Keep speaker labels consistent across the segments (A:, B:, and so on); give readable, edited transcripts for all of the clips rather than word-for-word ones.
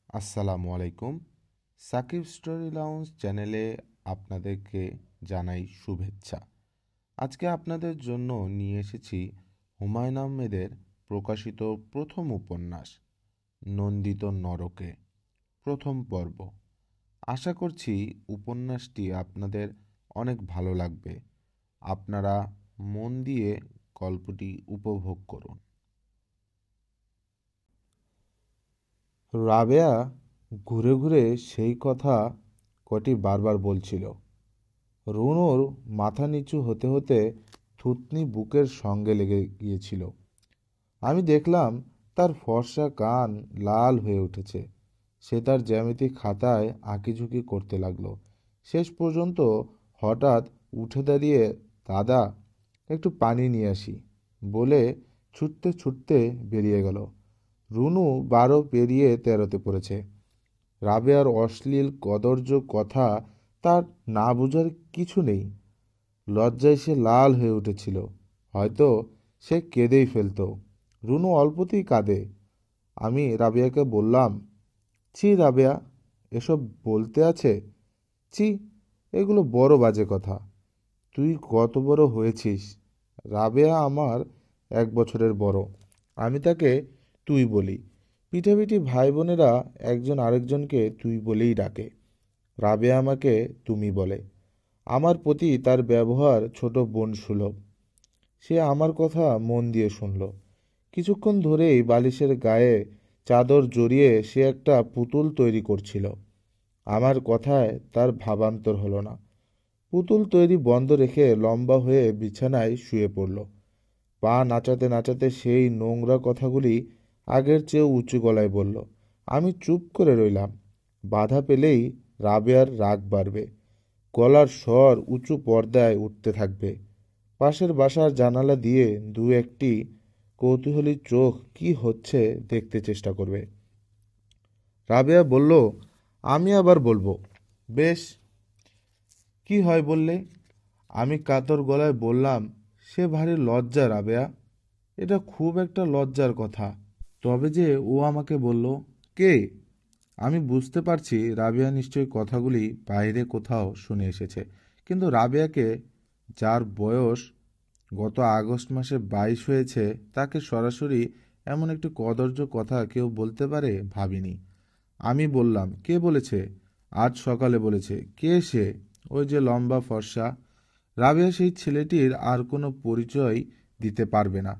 A: আসসালামু আলাইকুম। Shakib story lounge চ্যানেলে আপনাদেরকে জানাই শুভেচ্ছা। আজকে আপনাদের জন্য নিয়ে এসেছি হুমায়ুন আহমেদের প্রকাশিত প্রথম উপন্যাস নন্দিত নরকে প্রথম পর্ব। আশা করছি উপন্যাসটি আপনাদের অনেক ভালো লাগবে। আপনারা মন দিয়ে গল্পটি উপভোগ করুন। রাবেয়া ঘুরে ঘুরে সেই কথা কটি বারবার বলছিল। রুনুর মাথা নিচু হতে হতে থুতনি বুকের সঙ্গে লেগে গিয়েছিল। আমি দেখলাম তার ফর্সা কান লাল হয়ে উঠেছে। সে তার জ্যামিতি খাতায় আঁকিঝুঁকি করতে লাগলো। শেষ পর্যন্ত হঠাৎ উঠে দাঁড়িয়ে, দাদা একটু পানি নিয়ে আসি বলে ছুটতে ছুটতে বেরিয়ে গেল। রুনু 12 পেরিয়ে 13তে পড়েছে। রাবেয়ার অশ্লীল কদর্য কথা তার না বোঝার কিছু নেই। লজ্জায় সে লাল হয়ে উঠেছিল। হয়তো সে কেঁদেই ফেলত। রুনু অল্পতেই কাঁদে। আমি রাবেয়াকে বললাম, ছি রাবেয়া, এসব বলতে আছে? ছি, এগুলো বড় বাজে কথা। তুই কত বড় হয়েছিস? রাবেয়া আমার 1 বছরের বড়। আমি তাকে তুই বলি। পিঠাপিঠি ভাই বোনেরা একজন আরেকজনকে তুই বলেই ডাকে। রাবেয়া আমাকে তুমি বলে। আমার প্রতি তার ব্যবহার ছোট বোন সুলভ। সে আমার কথা মন দিয়ে শুনল। কিছুক্ষণ ধরেই বালিশের গায়ে চাদর জড়িয়ে সে একটা পুতুল তৈরি করছিল। আমার কথায় তার ভাবান্তর হলো না। পুতুল তৈরি বন্ধ রেখে লম্বা হয়ে বিছানায় শুয়ে পড়ল। পা নাচাতে নাচাতে সেই নোংরা কথাগুলি আগের চেয়েও উঁচু গলায় বলল। আমি চুপ করে রইলাম। বাধা পেলেই রাবেয়ার রাগ বাড়বে। গলার স্বর উঁচু পর্দায় উঠতে থাকবে। পাশের বাসার জানালা দিয়ে দু একটি কৌতূহলী চোখ কি হচ্ছে দেখতে চেষ্টা করবে। রাবেয়া বলল, আমি আবার বলবো। বেশ, কি হয় বললে? আমি কাতর গলায় বললাম, সে ভারী লজ্জা রাবেয়া। এটা খুব একটা লজ্জার কথা। তবে যে ও আমাকে বলল। কে? আমি বুঝতে পারছি রাবেয়া নিশ্চয়ই কথাগুলি বাইরে কোথাও শুনে এসেছে। কিন্তু রাবেয়াকে, যার বয়স গত আগস্ট মাসে 22 হয়েছে, তাকে সরাসরি এমন একটি কদর্য কথা কেউ বলতে পারে ভাবিনি। আমি বললাম, কে বলেছে? আজ সকালে বলেছে। কে সে? ওই যে লম্বা ফর্সা। রাবেয়া সেই ছেলেটির আর কোনো পরিচয় দিতে পারবে না।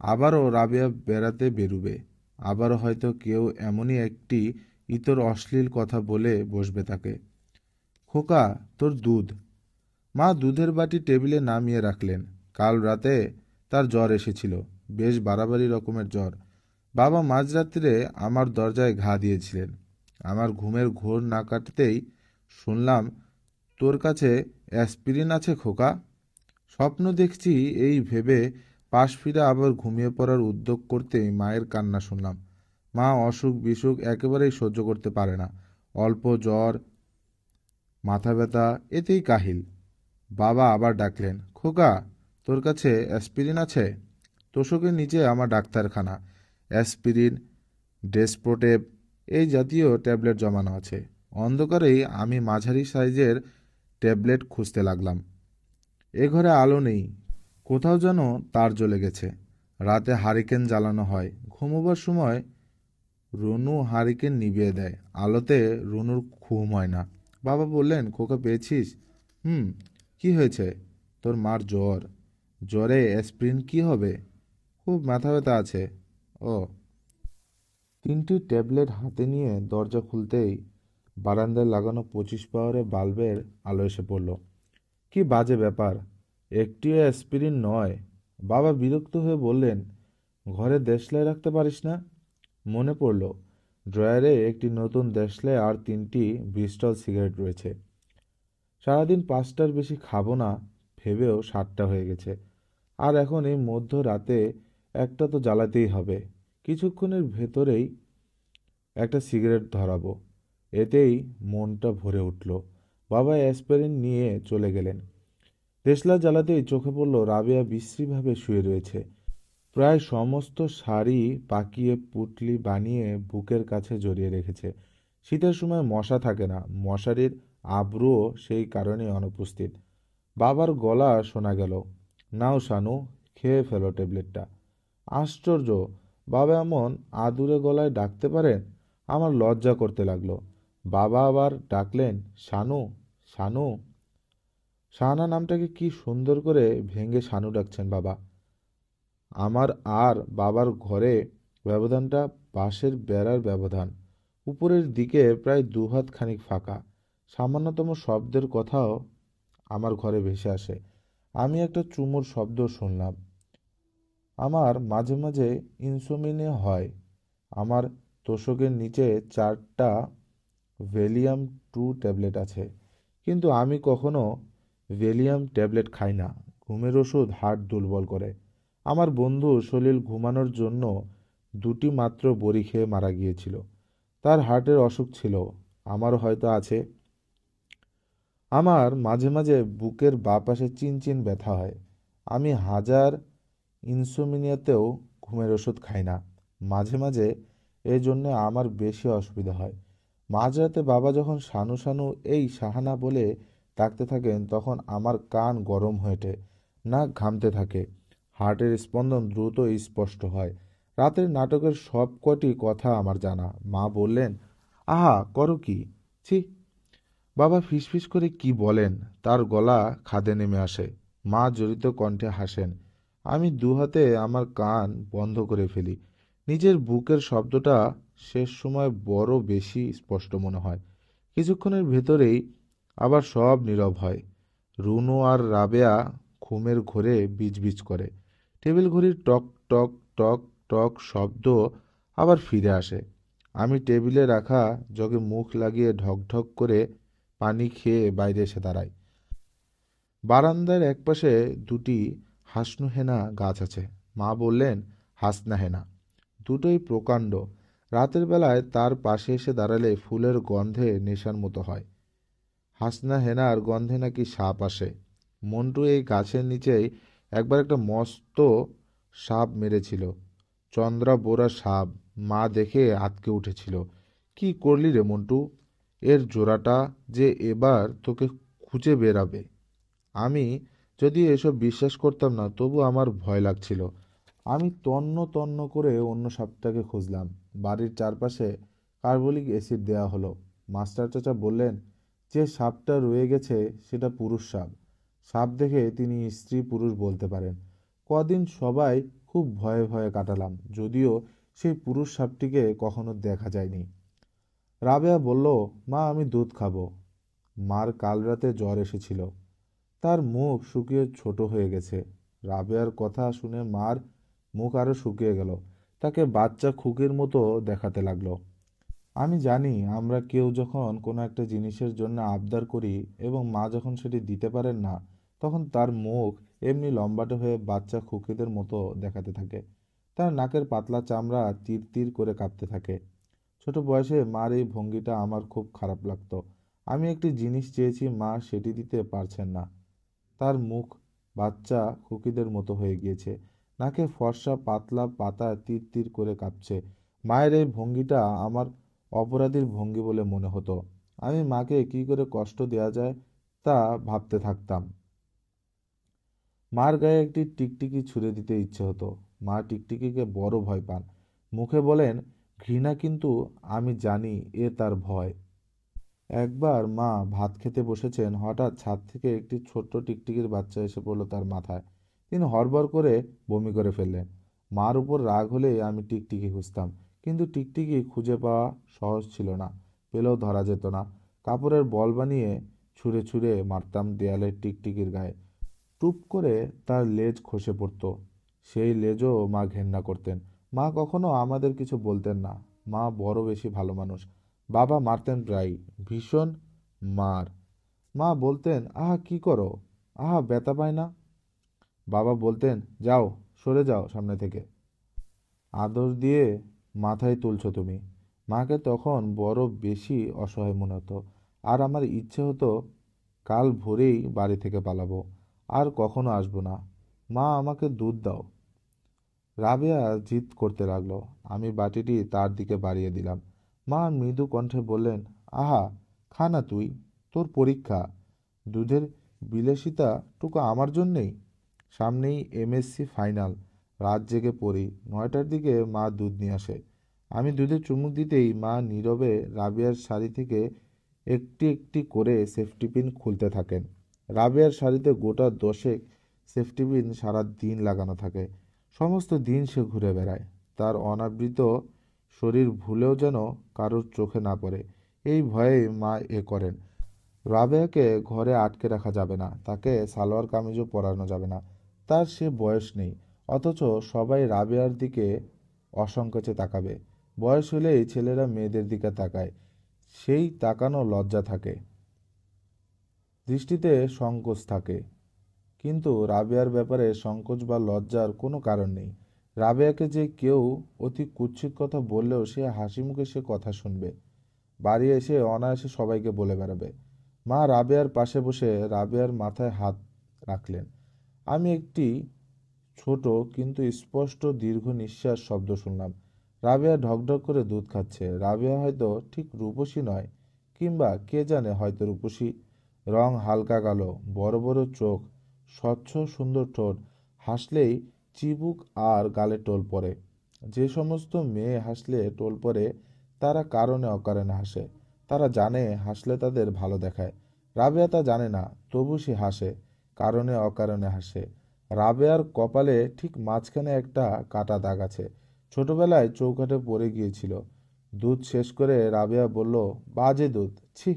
A: আবারও রাবেয়া বেড়াতে বেরুবে। আবারও হয়তো কেউ এমনই একটি ইতর অশ্লীল কথা বলে বসবে তাকে। খোকা, তোর দুধ। মা দুধের বাটি টেবিলে নামিয়ে রাখলেন। কাল রাতে তার জ্বর এসেছিল, বেশ বাড়াবাড়ি রকমের জ্বর। বাবা মাঝরাত্রিরে আমার দরজায় ঘা দিয়েছিলেন। আমার ঘুমের ঘোর না কাটতেই শুনলাম, তোর কাছে অ্যাসপিরিন আছে খোকা? স্বপ্ন দেখছি এই ভেবে পাশ ফিরে আবার ঘুমিয়ে পড়ার উদ্যোগ করতেই মায়ের কান্না শুনলাম। মা অসুখ বিসুখ একেবারেই সহ্য করতে পারে না। অল্প জ্বর, মাথা ব্যথা, এতেই কাহিল। বাবা আবার ডাকলেন, খোকা, তোর কাছে অ্যাসপিরিন আছে? তোষকের নিচে আমার ডাক্তারখানা। অ্যাসপিরিন, ডেসপ্রোটেপ এই জাতীয় ট্যাবলেট জমানো আছে। অন্ধকারেই আমি মাঝারি সাইজের ট্যাবলেট খুঁজতে লাগলাম। এ ঘরে আলো নেই। কোথাও যেন তার জ্বলে গেছে। রাতে হারিকেন জ্বালানো হয়। ঘুমোবার সময় রুনু হারিকেন নিভিয়ে দেয়। আলোতে রুনুর ঘুম হয় না। বাবা বললেন, খোকা পেয়েছিস? হুম। কি হয়েছে? তোর মার জ্বর। জ্বরে অ্যাসপিরিন কি হবে? খুব মাথা ব্যথা আছে। ও। 3টি ট্যাবলেট হাতে নিয়ে দরজা খুলতেই বারান্দায় লাগানো 25 পাওয়ারের বাল্বের আলো এসে পড়ল। কি বাজে ব্যাপার! একটিও অ্যাসপিরিন নয়। বাবা বিরক্ত হয়ে বললেন, ঘরে দেশলাই রাখতে পারিস না? মনে পড়ল, ড্রয়ারে একটি নতুন দেশলাই আর 3টি ব্রিস্টল সিগারেট রয়েছে। সারাদিন 5টার বেশি খাবো না ভেবেও 7টা হয়ে গেছে। আর এখন এই মধ্য রাতে একটা তো জ্বালাতেই হবে। কিছুক্ষণের ভেতরেই একটা সিগারেট ধরাবো। এতেই মনটা ভরে উঠল। বাবা অ্যাসপিরিন নিয়ে চলে গেলেন। দেশলা জ্বালাতেই চোখে পড়ল রাবেয়া বিশ্রীভাবে শুয়ে রয়েছে। প্রায় সমস্ত শাড়ি পাকিয়ে পুঁটলি বানিয়ে বুকের কাছে জড়িয়ে রেখেছে। শীতের সময় মশা থাকে না, মশারির আবরুও সেই কারণেই অনুপস্থিত। বাবার গলা শোনা গেল, নাও শানু, খেয়ে ফেলো ট্যাবলেটটা। আশ্চর্য, বাবা এমন আদুরে গলায় ডাকতে পারেন। আমার লজ্জা করতে লাগলো। বাবা আবার ডাকলেন, শানু, শানু। শাহানা নামটাকে কি সুন্দর করে ভেঙে শানু ডাকছেন বাবা। আমার আর বাবার ঘরে ব্যবধানটা বাঁশের বেড়ার ব্যবধান। উপরের দিকে প্রায় দুহাত খানিক ফাঁকা। সামান্যতম শব্দের কথাও আমার ঘরে ভেসে আসে। আমি একটা চুমুর শব্দ শুনলাম। আমার মাঝে মাঝে ইনসোমিনিয়া হয়। আমার তোশকের নিচে 4টা ভ্যালিয়াম 2 ট্যাবলেট আছে, কিন্তু আমি কখনো ভ্যালিয়াম ট্যাবলেট খাই না। ঘুমের ওষুধ হাড় দুর্বল করে। আমার বন্ধু সলিল ঘুমানোর জন্য 2টি মাত্র বড়ি খেয়ে মারা গিয়েছিল। তার হার্টের অসুখ ছিল, আমারও হয়তো আছে। আমার মাঝে মাঝে বুকের বাঁ পাশে চিনচিন ব্যথা হয়। আমি হাজার ইনসোমিনিয়াতেও ঘুমের ওষুধ খাই না। মাঝে মাঝে এই জন্য আমার বেশি অসুবিধা হয়। মাঝরাতে বাবা যখন শানু শানু এই সাহানা বলে ডাকতে থাকেন, তখন আমার কান গরম হয়ে ওঠে, নাক ঘামতে থাকে, হার্টের স্পন্দন দ্রুত স্পষ্ট হয়। রাতের নাটকের সব কটি কথা আমার জানা। মা বললেন, আহা করো কি, ছি। বাবা ফিসফিস করে কি বলেন, তার গলা খাদে নেমে আসে। মা জড়িত কণ্ঠে হাসেন। আমি দুহাতে আমার কান বন্ধ করে ফেলি। নিজের বুকের শব্দটা শেষ সময় বড় বেশি স্পষ্ট মনে হয়। কিছুক্ষণের ভেতরেই আবার সব নীরব হয়। রুনু আর রাবেয়া ঘুমের ঘোরে বিজবিজ করে। টেবিল ঘড়ির টক টক টক টক শব্দ আবার ফিরে আসে। আমি টেবিলে রাখা জগে মুখ লাগিয়ে ঢকঢক করে পানি খেয়ে বাইরে এসে দাঁড়াই। বারান্দার একপাশে 2টি হাসনুহেনা গাছ আছে। মা বললেন, হাসনা হেনা, দুটোই প্রকাণ্ড। রাতের বেলায় তার পাশে এসে দাঁড়ালে ফুলের গন্ধে নেশার মতো হয়। হাসনা হেনার গন্ধে নাকি সাপ আসে। মন্টু এই গাছের নিচেই একবার একটা মস্ত সাপ মেরেছিল। চন্দ্রা বোরা সাপ। মা দেখে আঁতকে উঠেছিল। কি করলি রে মন্টু? এর জোড়াটা যে এবার তোকে খুঁজে বেরাবে। আমি যদি এসব বিশ্বাস করতাম না, তবু আমার ভয় লাগছিল। আমি তন্ন তন্ন করে অন্য সাপটাকে খুঁজলাম। বাড়ির চারপাশে কার্বলিক অ্যাসিড দেওয়া হলো। মাস্টার চাচা বললেন, যে সাপটা রয়ে গেছে সেটা পুরুষ সাপ। সাপ দেখে তিনি স্ত্রী পুরুষ বলতে পারেন। কদিন সবাই খুব ভয়ে ভয়ে কাটালাম, যদিও সেই পুরুষ সাপটিকে কখনো দেখা যায়নি। রাবেয়া বলল, মা আমি দুধ খাবো। মার কাল রাতে জ্বর এসেছিল। তার মুখ শুকিয়ে ছোট হয়ে গেছে। রাবেয়ার কথা শুনে মার মুখ আরো শুকিয়ে গেল। তাকে বাচ্চা খুকির মতো দেখাতে লাগলো। আমি জানি আমরা কেউ যখন কোনো একটা জিনিসের জন্য আবদার করি এবং মা যখন সেটি দিতে পারেন না, তখন তার মুখ এমনি লম্বাটে হয়ে বাচ্চা খুকিদের মতো দেখাতে থাকে। তার নাকের পাতলা চামড়া তীর তীর করে কাঁপতে থাকে। ছোট বয়সে মার এই ভঙ্গিটা আমার খুব খারাপ লাগতো। আমি একটি জিনিস চেয়েছি, মা সেটি দিতে পারছেন না। তার মুখ বাচ্চা খুকিদের মতো হয়ে গিয়েছে। নাকে ফর্সা পাতলা পাতা তীর তীর করে কাঁপছে। মায়ের এই ভঙ্গিটা আমার অপরাধীর ভঙ্গি বলে মনে হতো। আমি মাকে কি করে কষ্ট দেওয়া যায় তা ভাবতে থাকতাম। মার গায়ে একটি টিকটিকি ছুঁড়ে দিতে ইচ্ছে হতো। মা টিকটিকিকে বড় ভয় পান। মুখে বলেন ঘৃণা, কিন্তু আমি জানি এ তার ভয়। একবার মা ভাত খেতে বসেছেন, হঠাৎ ছাদ থেকে একটি ছোট্ট টিকটিকির বাচ্চা এসে পড়ল তার মাথায়। তিনি হড়বড় করে বমি করে ফেললেন। মার উপর রাগ হলে আমি টিকটিকি খুঁজতাম, কিন্তু টিকটিকি খুঁজে পাওয়া সহজ ছিল না। পেলেও ধরা যেত না। কাপড়ের বল বানিয়ে ছুঁড়ে ছুঁড়ে মারতাম দেয়ালের টিকটিকির গায়ে। টুপ করে তার লেজ খসে পড়ত। সেই লেজও মা ঘেন্না করতেন। মা কখনো আমাদের কিছু বলতেন না। মা বড় বেশি ভালো মানুষ। বাবা মারতেন প্রায়ই, ভীষণ মার। মা বলতেন, আহা কি করো, আহা ব্যথা পায় না। বাবা বলতেন, যাও, সরে যাও সামনে থেকে, আদর দিয়ে মাথায় তুলছো তুমি। মাকে তখন বড় বেশি অসহায় মনে হতো। আর আমার ইচ্ছে হতো কাল ভোরেই বাড়ি থেকে পালাবো, আর কখনো আসবো না। মা আমাকে দুধ দাও। রাবেয়া জিদ করতে লাগলো। আমি বাটিটি তার দিকে বাড়িয়ে দিলাম। মা মৃদু কণ্ঠে বললেন, আহা, খা না তুই, তোর পরীক্ষা। দুধের বিলাসিতাটুকু আমার জন্যেই। সামনেই এমএসসি ফাইনাল। রাত জেগে পড়ি। 9টার দিকে মা দুধ নিয়ে আসে। আমি দুধে চুমুক দিতেই মা নীরবে রাবেয়ার শাড়ি থেকে একটি একটি করে সেফটি পিন খুলতে থাকেন। রাবেয়ার শাড়িতে গোটা 10 সেফটি পিন সারা দিন লাগানো থাকে। সমস্ত দিন সে ঘুরে বেড়ায়। তার অনাবৃত শরীর ভুলেও যেন কারোর চোখে না পড়ে, এই ভয়ে মা এ করেন। রাবেয়াকে ঘরে আটকে রাখা যাবে না, তাকে সালোয়ার কামিজও পরানো যাবে না। তার সে বয়স নেই, অথচ সবাই রাবেয়ার দিকে অসংকোচে তাকাবে। বয়স হলেই ছেলেরা মেয়েদের দিকে তাকায়, সেই তাকানো লজ্জা থাকে, দৃষ্টিতে সংকোচ থাকে। কিন্তু রাবেয়ার ব্যাপারে সংকোচ বা লজ্জার কোনো কারণ নেই। রাবেয়াকে যে কেউ অতি কুৎসিত কথা বললেও সে হাসি মুখে সে কথা শুনবে। বাড়ি এসে অনায়াসে সবাইকে বলে বেড়াবে। মা রাবেয়ার পাশে বসে রাবেয়ার মাথায় হাত রাখলেন। আমি একটি ছোট কিন্তু স্পষ্ট দীর্ঘ নিঃশ্বাস শব্দ শুনলাম। রাবেয়া ঢকঢক করে দুধ খাচ্ছে। রাবেয়া হয়তো ঠিক রূপসী নয়, কিংবা কে জানে হয়তো রূপসী। রং হালকা কালো, বড় বড় চোখ, স্বচ্ছ সুন্দর ঠোঁট, হাসলেই চিবুক আর গালে টোল পড়ে। যে সমস্ত মেয়ে হাসলে টোল পড়ে তারা কারণে অকারণে হাসে। তারা জানে হাসলে তাদের ভালো দেখায়। রাবেয়া তা জানে না, তবু সে হাসে, কারণে অকারণে হাসে। রাবেয়ার কপালে ঠিক মাঝখানে একটা কাটা দাগ আছে। ছোটবেলায় চৌকাঠে পড়ে গিয়েছিল। দুধ শেষ করে রাবেয়া বলল, বাজে দুধ, ছি।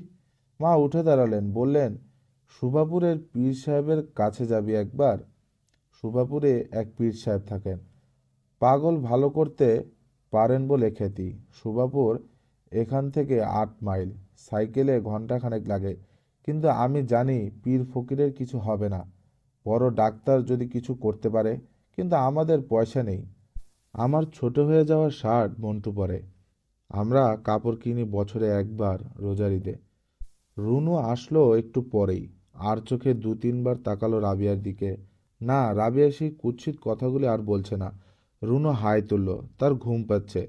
A: মা উঠে দাঁড়ালেন, বললেন, সুভাপুরের পীর সাহেবের কাছে যাবি একবার। সুভাপুরে এক পীর সাহেব থাকেন, পাগল ভালো করতে পারেন বলে খ্যাতি। সুভাপুর এখান থেকে 8 মাইল, সাইকেলে ঘন্টাখানেক লাগে। কিন্তু আমি জানি পীর ফকিরের কিছু হবে না, বড় ডাক্তার যদি কিছু করতে পারে। কিন্তু আমাদের পয়সা নেই। আমার ছোট হয়ে যাওয়া শার্ট মন্টু পরে। আমরা কাপড় কিনি বছরে একবার, রোজার ঈদে। রুনু আসলো একটু পরেই, আর চোখে 2-3 বার তাকালো রাবিয়ার দিকে। না, রাবিয়া সেই কুৎসিত কথাগুলি আর বলছে না। রুনু হাই তুলল, তার ঘুম পাচ্ছে,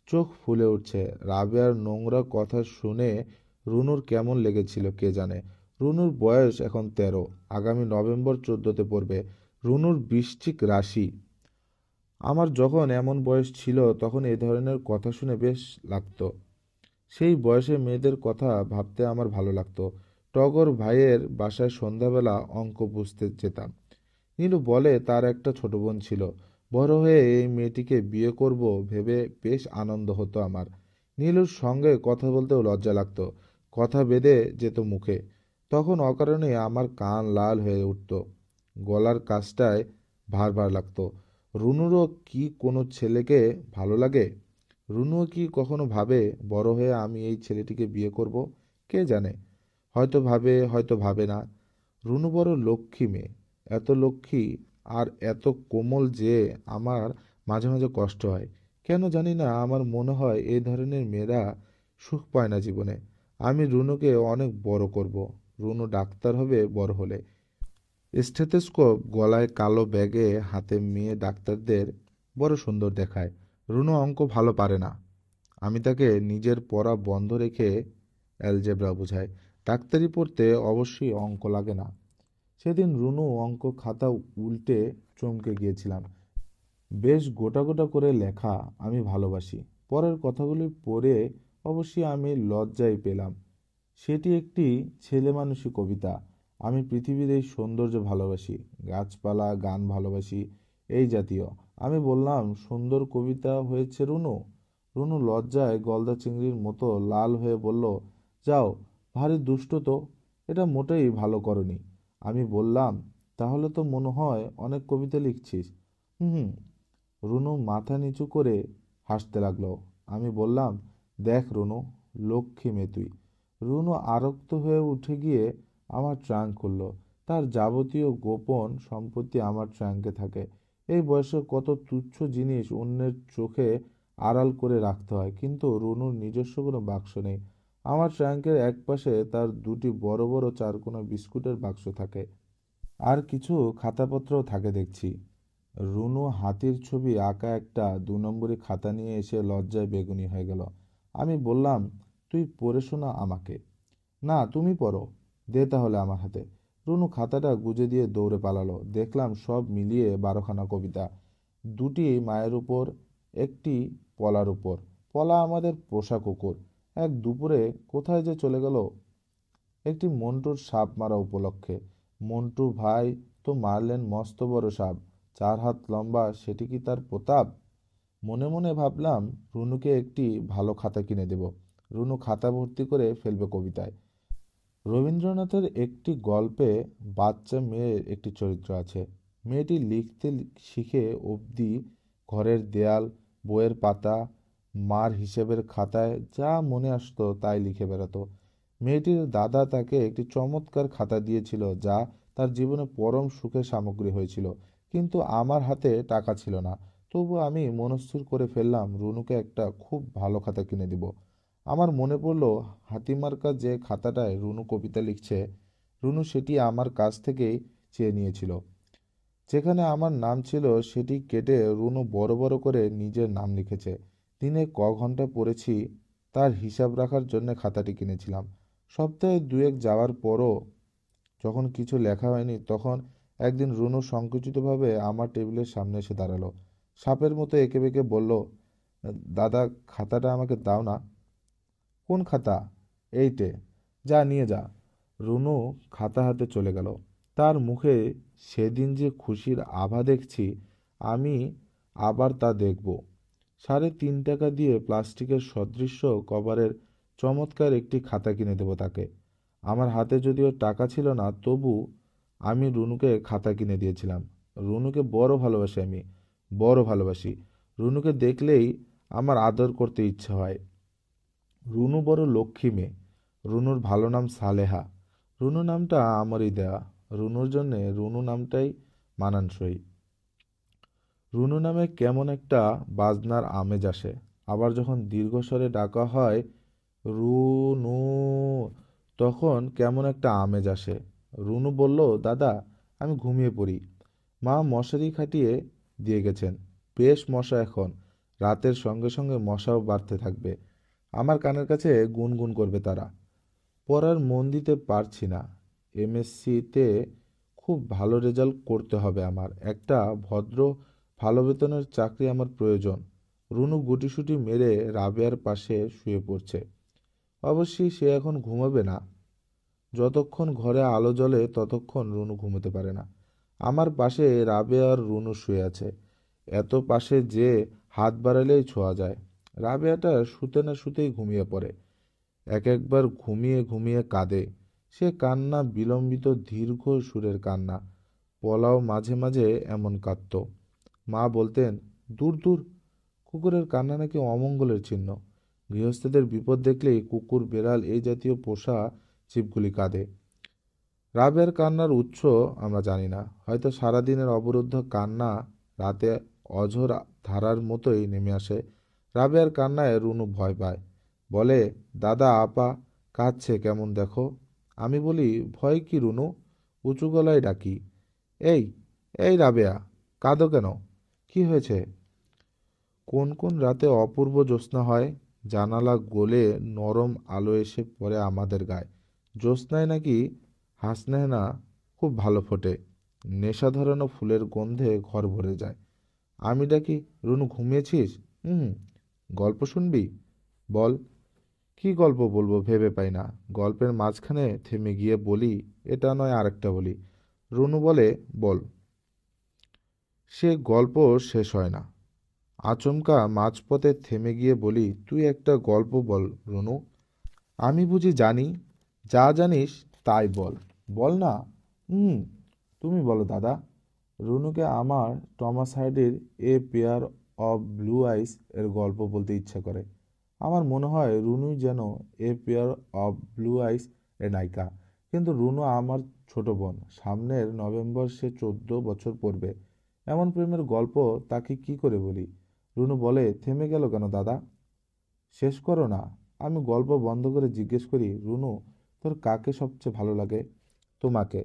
A: চোখ ফুলে উঠছে। রাবিয়ার নোংরা কথা শুনে রুনুর কেমন লেগেছিল কে জানে। রুনুর বয়স এখন 13, আগামী নভেম্বর 14তে পড়বে। রুনুর বৃশ্চিক রাশি। আমার যখন এমন বয়স ছিল তখন এ ধরনের কথা শুনে বেশ লাগতো। সেই বয়সে মেয়েদের কথা ভাবতে আমার ভালো লাগতো। টগর ভাইয়ের বাসায় সন্ধ্যাবেলা অঙ্ক বুঝতে যেতাম। নীলু বলে তার একটা ছোট বোন ছিল। বড় হয়ে এই মেয়েটিকে বিয়ে করব ভেবে বেশ আনন্দ হতো আমার। নীলুর সঙ্গে কথা বলতেও লজ্জা লাগতো, কথা বেঁধে যেত মুখে। তখন অকারণে আমার কান লাল হয়ে উঠত, গলার কাছটায় ভার ভার লাগতো। রুনুরও কি কোনো ছেলেকে ভালো লাগে? রুনুও কি কখনো ভাবে বড় হয়ে আমি এই ছেলেটিকে বিয়ে করব? কে জানে, হয়তো ভাবে, হয়তো ভাবে না। রুনু বড় লক্ষ্মী মেয়ে, এত লক্ষ্মী আর এত কোমল যে আমার মাঝে মাঝে কষ্ট হয়। কেন জানি না, আমার মনে হয় এই ধরনের মেয়েরা সুখ পায় না জীবনে। আমি রুনুকে অনেক বড় করব। রুনু ডাক্তার হবে বড় হলে। স্টেথোস্কোপ গলায়, কালো ব্যাগে হাতে মেয়ে ডাক্তারদের বড় সুন্দর দেখায়। রুনু অঙ্ক ভালো পারে না। আমি তাকে নিজের পড়া বন্ধ রেখে অ্যালজেব্রা বোঝাই। ডাক্তারি পড়তে অবশ্যই অঙ্ক লাগে না। সেদিন রুনু অঙ্ক খাতা উল্টে চমকে গিয়েছিলাম। বেশ গোটা গোটা করে লেখা, আমি ভালোবাসি। পরের কথাগুলি পড়ে অবশ্যই আমি লজ্জাই পেলাম। সেটি একটি ছেলেমানুষি কবিতা। আমি পৃথিবীর এই সৌন্দর্য ভালোবাসি, গাছপালা, গান ভালোবাসি, এই জাতীয়। আমি বললাম, সুন্দর কবিতা হয়েছে রুনু। রুনু লজ্জায় গলদা চিংড়ির মতো লাল হয়ে বলল, যাও, ভারী দুষ্ট তো, এটা মোটেই ভালো করনি। আমি বললাম, তাহলে তো মনে হয় অনেক কবিতা লিখছিস। হুম হুম। রুনু মাথা নিচু করে হাসতে লাগলো। আমি বললাম, দেখ রুনু, লক্ষ্মী মেয়ে তুই। রুনু আরক্ত হয়ে উঠে গিয়ে আমার ট্রাঙ্ক খুলল। তার যাবতীয় গোপন সম্পত্তি আমার ট্রাঙ্কে থাকে। এই বয়সে কত তুচ্ছ জিনিস অন্যের চোখে আড়াল করে রাখতে হয়, কিন্তু রুনুর নিজস্ব কোনো বাক্স নেই। আমার ট্রাঙ্কের একপাশে তার 2টি বড় বড় 4 কোনা বিস্কুটের বাক্স থাকে, আর কিছু খাতাপত্রও থাকে দেখছি। রুনু হাতির ছবি আঁকা একটা 2 নম্বরি খাতা নিয়ে এসে লজ্জায় বেগুনি হয়ে গেল। আমি বললাম, তুই পড়ে শোনা আমাকে। না, তুমি পড়ো। দে তাহলে আমার হাতে। রুনু খাতাটা গুজে দিয়ে দৌড়ে পালালো। দেখলাম সব মিলিয়ে 12খানা কবিতা। 2টি মায়ের উপর, একটি পলার উপর। পলা আমাদের পোষা কুকুর। এক দুপুরে কোথায় যে চলে গেল, একটি মন্টুর সাপ মারা উপলক্ষে। মন্টু ভাই তো মারলেন মস্ত বড় সাপ, 4 হাত লম্বা। সেটি কি তার প্রতাপ? মনে মনে ভাবলাম রুনুকে একটি ভালো খাতা কিনে দেব। রুনু খাতা ভর্তি করে ফেলবে কবিতায়। রবীন্দ্রনাথের একটি গল্পে বাচ্চা মেয়ের একটি চরিত্র আছে। মেয়েটি লিখতে শিখে অবধি ঘরের দেয়াল, বইয়ের পাতা, মার হিসেবের খাতায় যা মনে আসতো তাই লিখে বেড়াতো। মেয়েটির দাদা তাকে একটি চমৎকার খাতা দিয়েছিল, যা তার জীবনে পরম সুখের সামগ্রী হয়েছিল। কিন্তু আমার হাতে টাকা ছিল না। তবু আমি মনস্থির করে ফেললাম রুনুকে একটা খুব ভালো খাতা কিনে দিব। আমার মনে পড়ল হাতিমার্কা যে খাতাটায় রুনু কবিতা লিখছে, রুনু সেটি আমার কাছ থেকেই চেয়ে নিয়েছিল। যেখানে আমার নাম ছিল সেটি কেটে রুনু বড় বড় করে নিজের নাম লিখেছে। দিনে ঘন্টা পড়েছি তার হিসাব রাখার জন্য খাতাটি কিনেছিলাম। সপ্তাহে 2-1 যাওয়ার পরও যখন কিছু লেখা হয়নি, তখন একদিন রুনু সংকুচিতভাবে আমার টেবিলের সামনে এসে দাঁড়ালো। সাপের মতো এঁকে বেঁকে বলল, দাদা, খাতাটা আমাকে দাও না। কোন খাতা? এইটে। যা নিয়ে যা। রুনু খাতা হাতে চলে গেল। তার মুখে সেদিন যে খুশির আভা দেখছি, আমি আবার তা দেখব। 3.5 টাকা দিয়ে প্লাস্টিকের সদৃশ্য কভারের চমৎকার একটি খাতা কিনে দেব তাকে। আমার হাতে যদিও টাকা ছিল না, তবু আমি রুনুকে খাতা কিনে দিয়েছিলাম। রুনুকে বড় ভালোবাসি আমি, বড় ভালোবাসি। রুনুকে দেখলেই আমার আদর করতে ইচ্ছে হয়। রুনু বড় লক্ষ্মী মেয়ে। রুনুর ভালো নাম সালেহা। রুনু নামটা আমারই দেওয়া। রুনুর জন্যে রুনু নামটাই মানানসই। রুনু নামে কেমন একটা বাজনার আমেজ আসে। আবার যখন দীর্ঘস্বরে ডাকা হয় রুনু, তখন কেমন একটা আমেজ আসে। রুনু বলল, দাদা, আমি ঘুমিয়ে পড়ি। মা মশারি খাটিয়ে দিয়ে গেছেন। বেশ মশা এখন। রাতের সঙ্গে সঙ্গে মশাও বাড়তে থাকবে। আমার কানের কাছে গুনগুন করবে তারা। পড়ার মন দিতে পারছি না। এমএসসিতে খুব ভালো রেজাল্ট করতে হবে আমার। একটা ভদ্র ভালো বেতনের চাকরি আমার প্রয়োজন। রুনু গুটিসুটি মেরে রাবেয়ার পাশে শুয়ে পড়ছে। অবশ্যই সে এখন ঘুমাবে না। যতক্ষণ ঘরে আলো জ্বলে ততক্ষণ রুনু ঘুমোতে পারে না। আমার পাশে রাবেয়া আর রুনু শুয়ে আছে। এত পাশে যে হাত বাড়ালেই ছোঁয়া যায়। রাবেয়াটা শুতে না শুতেই ঘুমিয়ে পড়ে। একবার ঘুমিয়ে ঘুমিয়ে কাঁদে। সে কান্না বিলম্বিত দীর্ঘ সুরের কান্না। পলাও মাঝে মাঝে এমন কাঁদত। মা বলতেন, দূর দূর, কুকুরের কান্না নাকি অমঙ্গলের চিহ্ন। গৃহস্থদের বিপদ দেখলেই কুকুর, বেড়াল এই জাতীয় পোষা জীবগুলি কাঁদে। রাবেয়ার কান্নার উৎস আমরা জানি না। হয়তো সারাদিনের অবরুদ্ধ কান্না রাতে অঝোর ধারার মতোই নেমে আসে। রাবেয়ার কান্নায় রুনু ভয় পায়। বলে, দাদা, আপা কাঁদছে কেমন দেখো। আমি বলি, ভয় কি রুনু? উঁচু গলায় ডাকি, এই, এই রাবেয়া, কাঁদো কেন? কি হয়েছে? কোন কোন রাতে অপূর্ব জ্যোৎস্না হয়, জানালা গলে নরম আলো এসে পড়ে আমাদের গায়ে। জ্যোৎস্নায় নাকি হাসনেহনা খুব ভালো ফোটে। নেশা ধরানো ফুলের গন্ধে ঘর ভরে যায়। আমি ডাকি, রুনু, ঘুমিয়েছিস? হুম। গল্প শুনবি? বল। কি গল্প বলবো ভেবে পাই না। গল্পের মাঝখানে থেমে গিয়ে বলি, এটা নয় আরেকটা বলি। রুনু বলে, বল। সে গল্প শেষ হয় না। আচমকা মাঝপথে থেমে গিয়ে বলি, তুই একটা গল্প বল রুনু। আমি বুঝি জানি? যা জানিস তাই বল। বল না। হুম, তুমি বলো দাদা। রুনুকে আমার টমাস হার্ডির a pair of blue eyes এর গল্প বলতে ইচ্ছা করে। আমার মনে হয় রুনুই যেন এ পেয়ার অফ ব্লু আইস এর নায়িকা। কিন্তু রুনু আমার ছোট বোন। সামনের নভেম্বর সে 14 বছর পড়বে। এমন প্রেমের গল্প তাকে কি করে বলি? রুনু বলে, থেমে গেল কেন দাদা? শেষ করো না। আমি গল্প বন্ধ করে জিজ্ঞেস করি, রুনু, তোর কাকে সবচেয়ে ভালো লাগে? তোমাকে।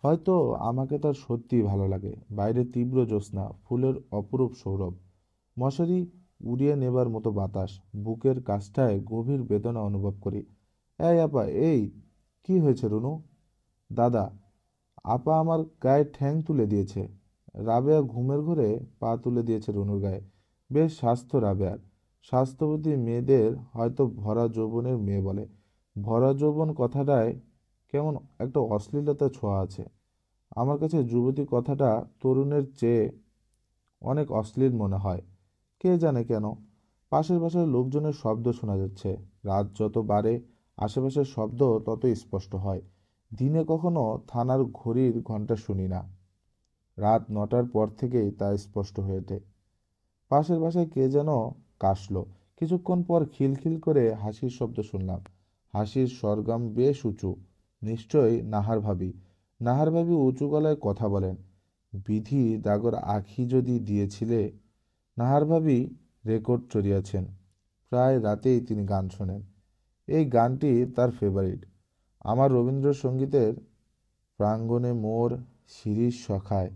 A: হয়তো আমাকে তার সত্যিই ভালো লাগে। বাইরে তীব্র জ্যোৎস্না, ফুলের অপরূপ সৌরভ, মশারি উড়িয়ে নেবার মতো বাতাস, বুকের কাছটায় গভীর বেদনা অনুভব করি। এই আপা, এই কি হয়েছে রুনু? দাদা, আপা আমার গায়ে ঠ্যাং তুলে দিয়েছে। রাবেয়া ঘুমের ঘোরে পা তুলে দিয়েছে রুনুর গায়ে। বেশ স্বাস্থ্য রাবেয়ার। স্বাস্থ্যবতী মেয়েদের হয়তো ভরা যৌবনের মেয়ে বলে। ভরা যৌবন কথাটায় কেমন একটা অশ্লীলতা ছোঁয়া আছে। আমার কাছে যুবতী কথাটা তরুণের চেয়ে অনেক অশ্লীল মনে হয়। কে জানে কেন। পাশের বাসার লোকজনের শব্দ শোনা যাচ্ছে। রাত যত বাড়ে আশেপাশের শব্দ তত স্পষ্ট হয়। দিনে কখনো থানার ঘড়ির ঘন্টা শুনি না, রাত 9টার পর থেকেই তা স্পষ্ট হয়ে ওঠে। পাশের বাসায় কে যেন কাশলো। কিছুক্ষণ পর খিলখিল করে হাসির শব্দ শুনলাম। হাসির স্বরগ্রাম বেশ উঁচু। নিশ্চয়ই নাহার ভাবি। নাহার ভাবি উঁচু গলায় কথা বলেন। বিধি ডাগর আঁখি যদি দিয়েছিলে। নাহার ভাবি রেকর্ড চড়িয়েছেন। প্রায় রাতেই তিনি গান শোনেন। এই গানটি তার ফেভারিট। আমার রবীন্দ্রসঙ্গীতের প্রাঙ্গণে মোর শিরীষ সখায়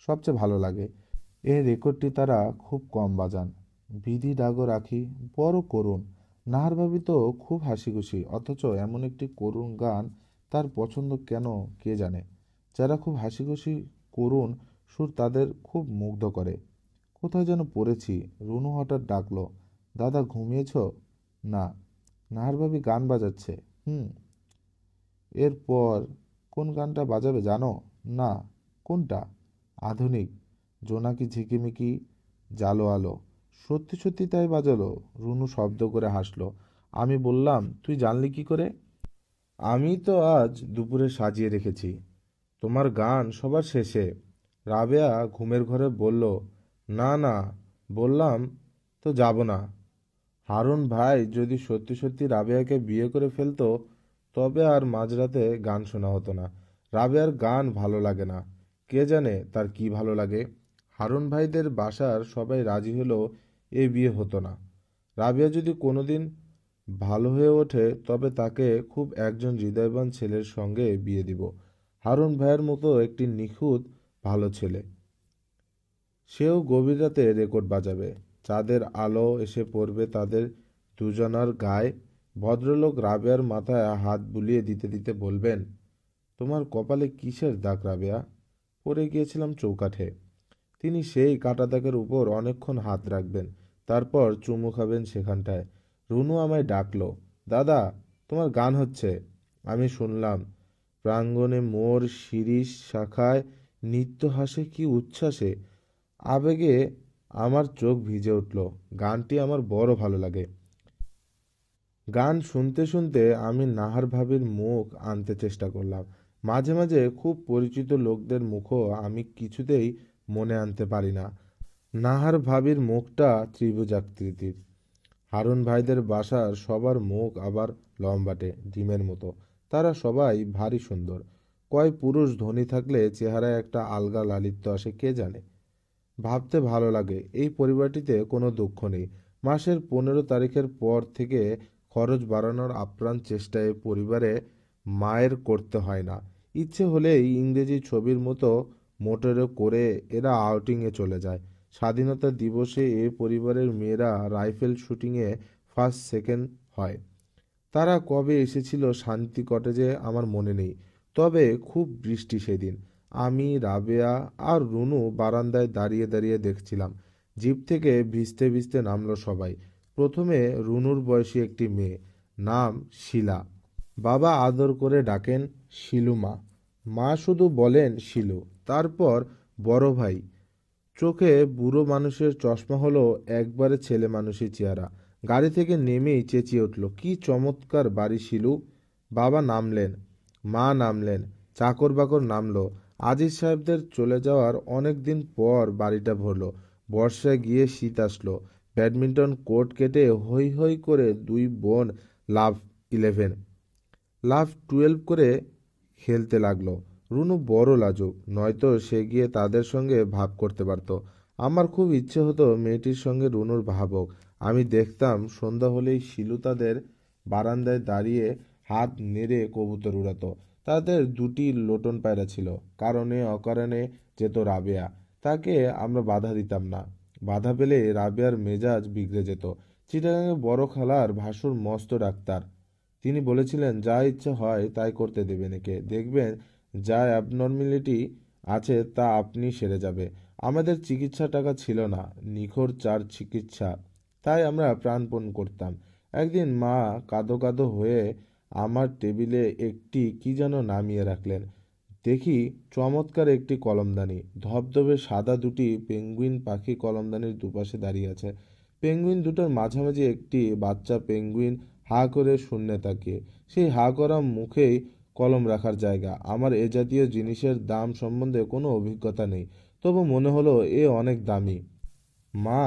A: সবচেয়ে ভালো লাগে। এই রেকর্ডটি তারা খুব কম বাজান। বিধি ডাগর আঁখি বড় করুণ। নাহার ভাবি তো খুব হাসিখুশি, অথচ এমন একটি করুণ গান তার পছন্দ কেন কে জানে। যারা খুব হাসিখুশি, করুণ সুর তাদের খুব মুগ্ধ করে। কোথায় যেন পড়েছি। রুনু হঠাৎ ডাকলো, দাদা ঘুমিয়েছ? না। নাহার ভাবি গান বাজাচ্ছে। হুম। এরপর কোন গানটা বাজাবে জানো? না। কোনটা? আধুনিক, জোনাকি ঝিকিমিকি, জালো আলো। সত্যি সত্যি তাই বাজালো। রুনু শব্দ করে হাসলো। আমি বললাম, তুই জানলি কি করে? আমি তো আজ দুপুরে সাজিয়ে রেখেছি। তোমার গান সবার শেষে। রাবেয়া ঘুমের ঘরে বলল, না না। বললাম তো যাব না। হারুন ভাই যদি সত্যি সত্যি রাবেয়াকে বিয়ে করে ফেলতো, তবে আর মাঝরাতে গান শোনা হতো না। রাবেয়ার গান ভালো লাগে না। কে জানে তার কি ভালো লাগে। হারুন ভাইদের বাসার সবাই রাজি হলেও এ বিয়ে হতো না। রাবেয়া যদি কোনোদিন ভালো হয়ে ওঠে, তবে তাকে খুব একজন হৃদয়বান ছেলের সঙ্গে বিয়ে দিব। হারুন ভাইয়ের মতো একটি নিখুঁত ভালো ছেলে। সেও গভীর রাতে রেকর্ড বাজাবে। চাঁদের আলো এসে পড়বে তাদের দুজনার গায়ে। ভদ্রলোক রাবেয়ার মাথায় হাত বুলিয়ে দিতে দিতে বলবেন, তোমার কপালে কিসের দাগ রাবেয়া? পড়ে গিয়েছিলাম চৌকাঠে। তিনি সেই কাটা দাগের উপর অনেকক্ষণ হাত রাখবেন, তারপর চুমু খাবেন সেখানটায়। রুনু আমায় ডাকলো, দাদা তোমার গান হচ্ছে। আমি শুনলাম। প্রাঙ্গণে মোর শিরীষ শাখায় নিত্য হাসে কি উচ্ছ্বাসে। আবেগে আমার চোখ ভিজে উঠল। গানটি আমার বড় ভালো লাগে। গান শুনতে শুনতে আমি নাহার ভাবির মুখ আনতে চেষ্টা করলাম। মাঝে মাঝে খুব পরিচিত লোকদের মুখও আমি কিছুতেই মনে আনতে পারি না। নাহার ভাবির মুখটা ত্রিভুজাকৃতির। হারুন ভাইদের বাসার সবার মুখ আবার লম্বাটে, ডিমের মতো। তারা সবাই ভারী সুন্দর। কয় পুরুষ ধনী থাকলে চেহারায় একটা আলগা লালিত্য আসে কে জানে। ভাবতে ভালো লাগে, এই পরিবারটিতে কোনো দুঃখ নেই। মাসের 15 তারিখের পর থেকে খরচ বাড়ানোর আপ্রাণ চেষ্টা এ পরিবারে মায়ের করতে হয় না। ইচ্ছে হলেই ইংরেজি ছবির মতো মোটরে করে এরা আউটিংয়ে চলে যায়। স্বাধীনতা দিবসে এ পরিবারের মেয়েরা রাইফেল শুটিংয়ে ফার্স্ট সেকেন্ড হয়। তারা কবে এসেছিল শান্তি কটেজে আমার মনে নেই। তবে খুব বৃষ্টি সেদিন। আমি, রাবেয়া আর রুনু বারান্দায় দাঁড়িয়ে দাঁড়িয়ে দেখছিলাম। জিপ থেকে ভিজতে ভিজতে নামলো সবাই। প্রথমে রুনুর বয়সী একটি মেয়ে, নাম শিলা। বাবা আদর করে ডাকেন শিলুমা। মা শুধু বলেন শিলু। তারপর বড় ভাই। চোখে বুড়ো মানুষের চশমা হলো একবারে ছেলে মানুষের চেহারা। গাড়ি থেকে নেমেই চেঁচিয়ে উঠল, কি চমৎকার বাড়ি শিলু। বাবা নামলেন, মা নামলেন, চাকর বাকর নামলো। আজিজ সাহেবদের চলে যাওয়ার অনেক দিন পর বাড়িটা ভরল। বর্ষায় গিয়ে শীত আসলো। ব্যাডমিন্টন কোর্ট কেটে হৈ হৈ করে দুই বোন লাভ 11, লাভ 12 করে খেলতে লাগলো। রুনু বড় লাজুক, নয়তো সে গিয়ে তাদের সঙ্গে ভাব করতে পারত। আমার খুব ইচ্ছে হতো মেয়েটির সঙ্গে রুনুর ভাব হোক। আমি দেখতাম সন্ধ্যা হলেই শিলু তাদের বারান্দায় দাঁড়িয়ে হাত নেড়ে কবুতর উড়াতো। তাদের দুটি লোটন পায়রা ছিল। কারণে অকারণে যেত রাবেয়া, তাকে আমরা বাধা দিতাম না। বাধা পেলে রাবেয়ার মেজাজ বিগড়ে যেত। চিটাগাঙে বড় খালার ভাসুর মস্ত ডাক্তার, তিনি বলেছিলেন যা ইচ্ছা হয় তাই করতে দেবেন একে, দেখবেন যা অ্যাবনর্মালিটি আছে তা আপনি সেরে যাবে। আমাদের চিকিৎসা টাকা ছিল না, নিখোঁজ চার চিকিৎসা, তাই আমরা প্রাণপণ করতাম। একদিন মা কাঁদো কাঁদো হয়ে আমার টেবিলে একটি কি যেন নামিয়ে রাখলেন। দেখি চমৎকার একটি কলমদানি, ধবধবে সাদা দুটি পেঙ্গুইন পাখি কলমদানির দুপাশে দাঁড়িয়ে আছে। পেঙ্গুইন দুটোর মাঝামাঝি একটি বাচ্চা পেঙ্গুইন হা করে শূন্যে তাকিয়ে, সেই হা করা মুখেই কলম রাখার জায়গা। আমার এ জাতীয় জিনিসের দাম সম্বন্ধে কোনো অভিজ্ঞতা নেই, তবু মনে হলো এ অনেক দামি। মা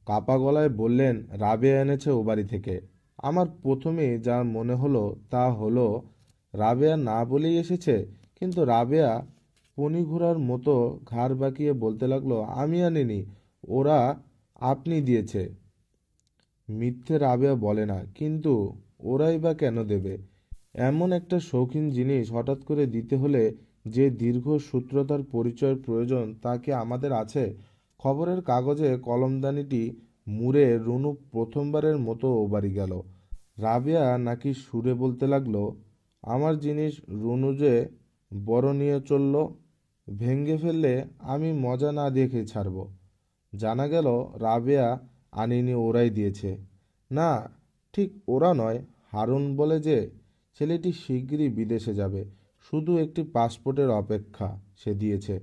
A: কাপা গলায় বললেন, রাবেয়া এনেছে ও বাড়ি থেকে। আমার প্রথমে যা মনে হলো তা হলো রাবেয়া না বলেই এসেছে, কিন্তু রাবেয়া পনি ঘোড়ার মতো ঘাড় বাঁকিয়ে বলতে লাগলো, আমি আনিনি, ওরা আপনি দিয়েছে। মিথ্যে রাবেয়া বলে না, কিন্তু ওরাই বা কেন দেবে? এমন একটা শৌখিন জিনিস হঠাৎ করে দিতে হলে যে দীর্ঘ সূত্রতার পরিচয়ের প্রয়োজন তা কি আমাদের আছে? খবরের কাগজে কলমদানিটি মুড়ে রুনু প্রথমবারের মতো ও বাড়ি গেল। রাবেয়া নাকি সুরে বলতে লাগলো, আমার জিনিস রুনু যে বড় নিয়ে চলল, ভেঙ্গে ফেললে আমি মজা না দেখে ছাড়ব। জানা গেল রাবেয়া আনিনি, ওরাই দিয়েছে। না, ঠিক ওরা নয়, হারুন বলে যে ছেলেটি শিগগিরই বিদেশে যাবে, শুধু একটি পাসপোর্টের অপেক্ষা, সে দিয়েছে।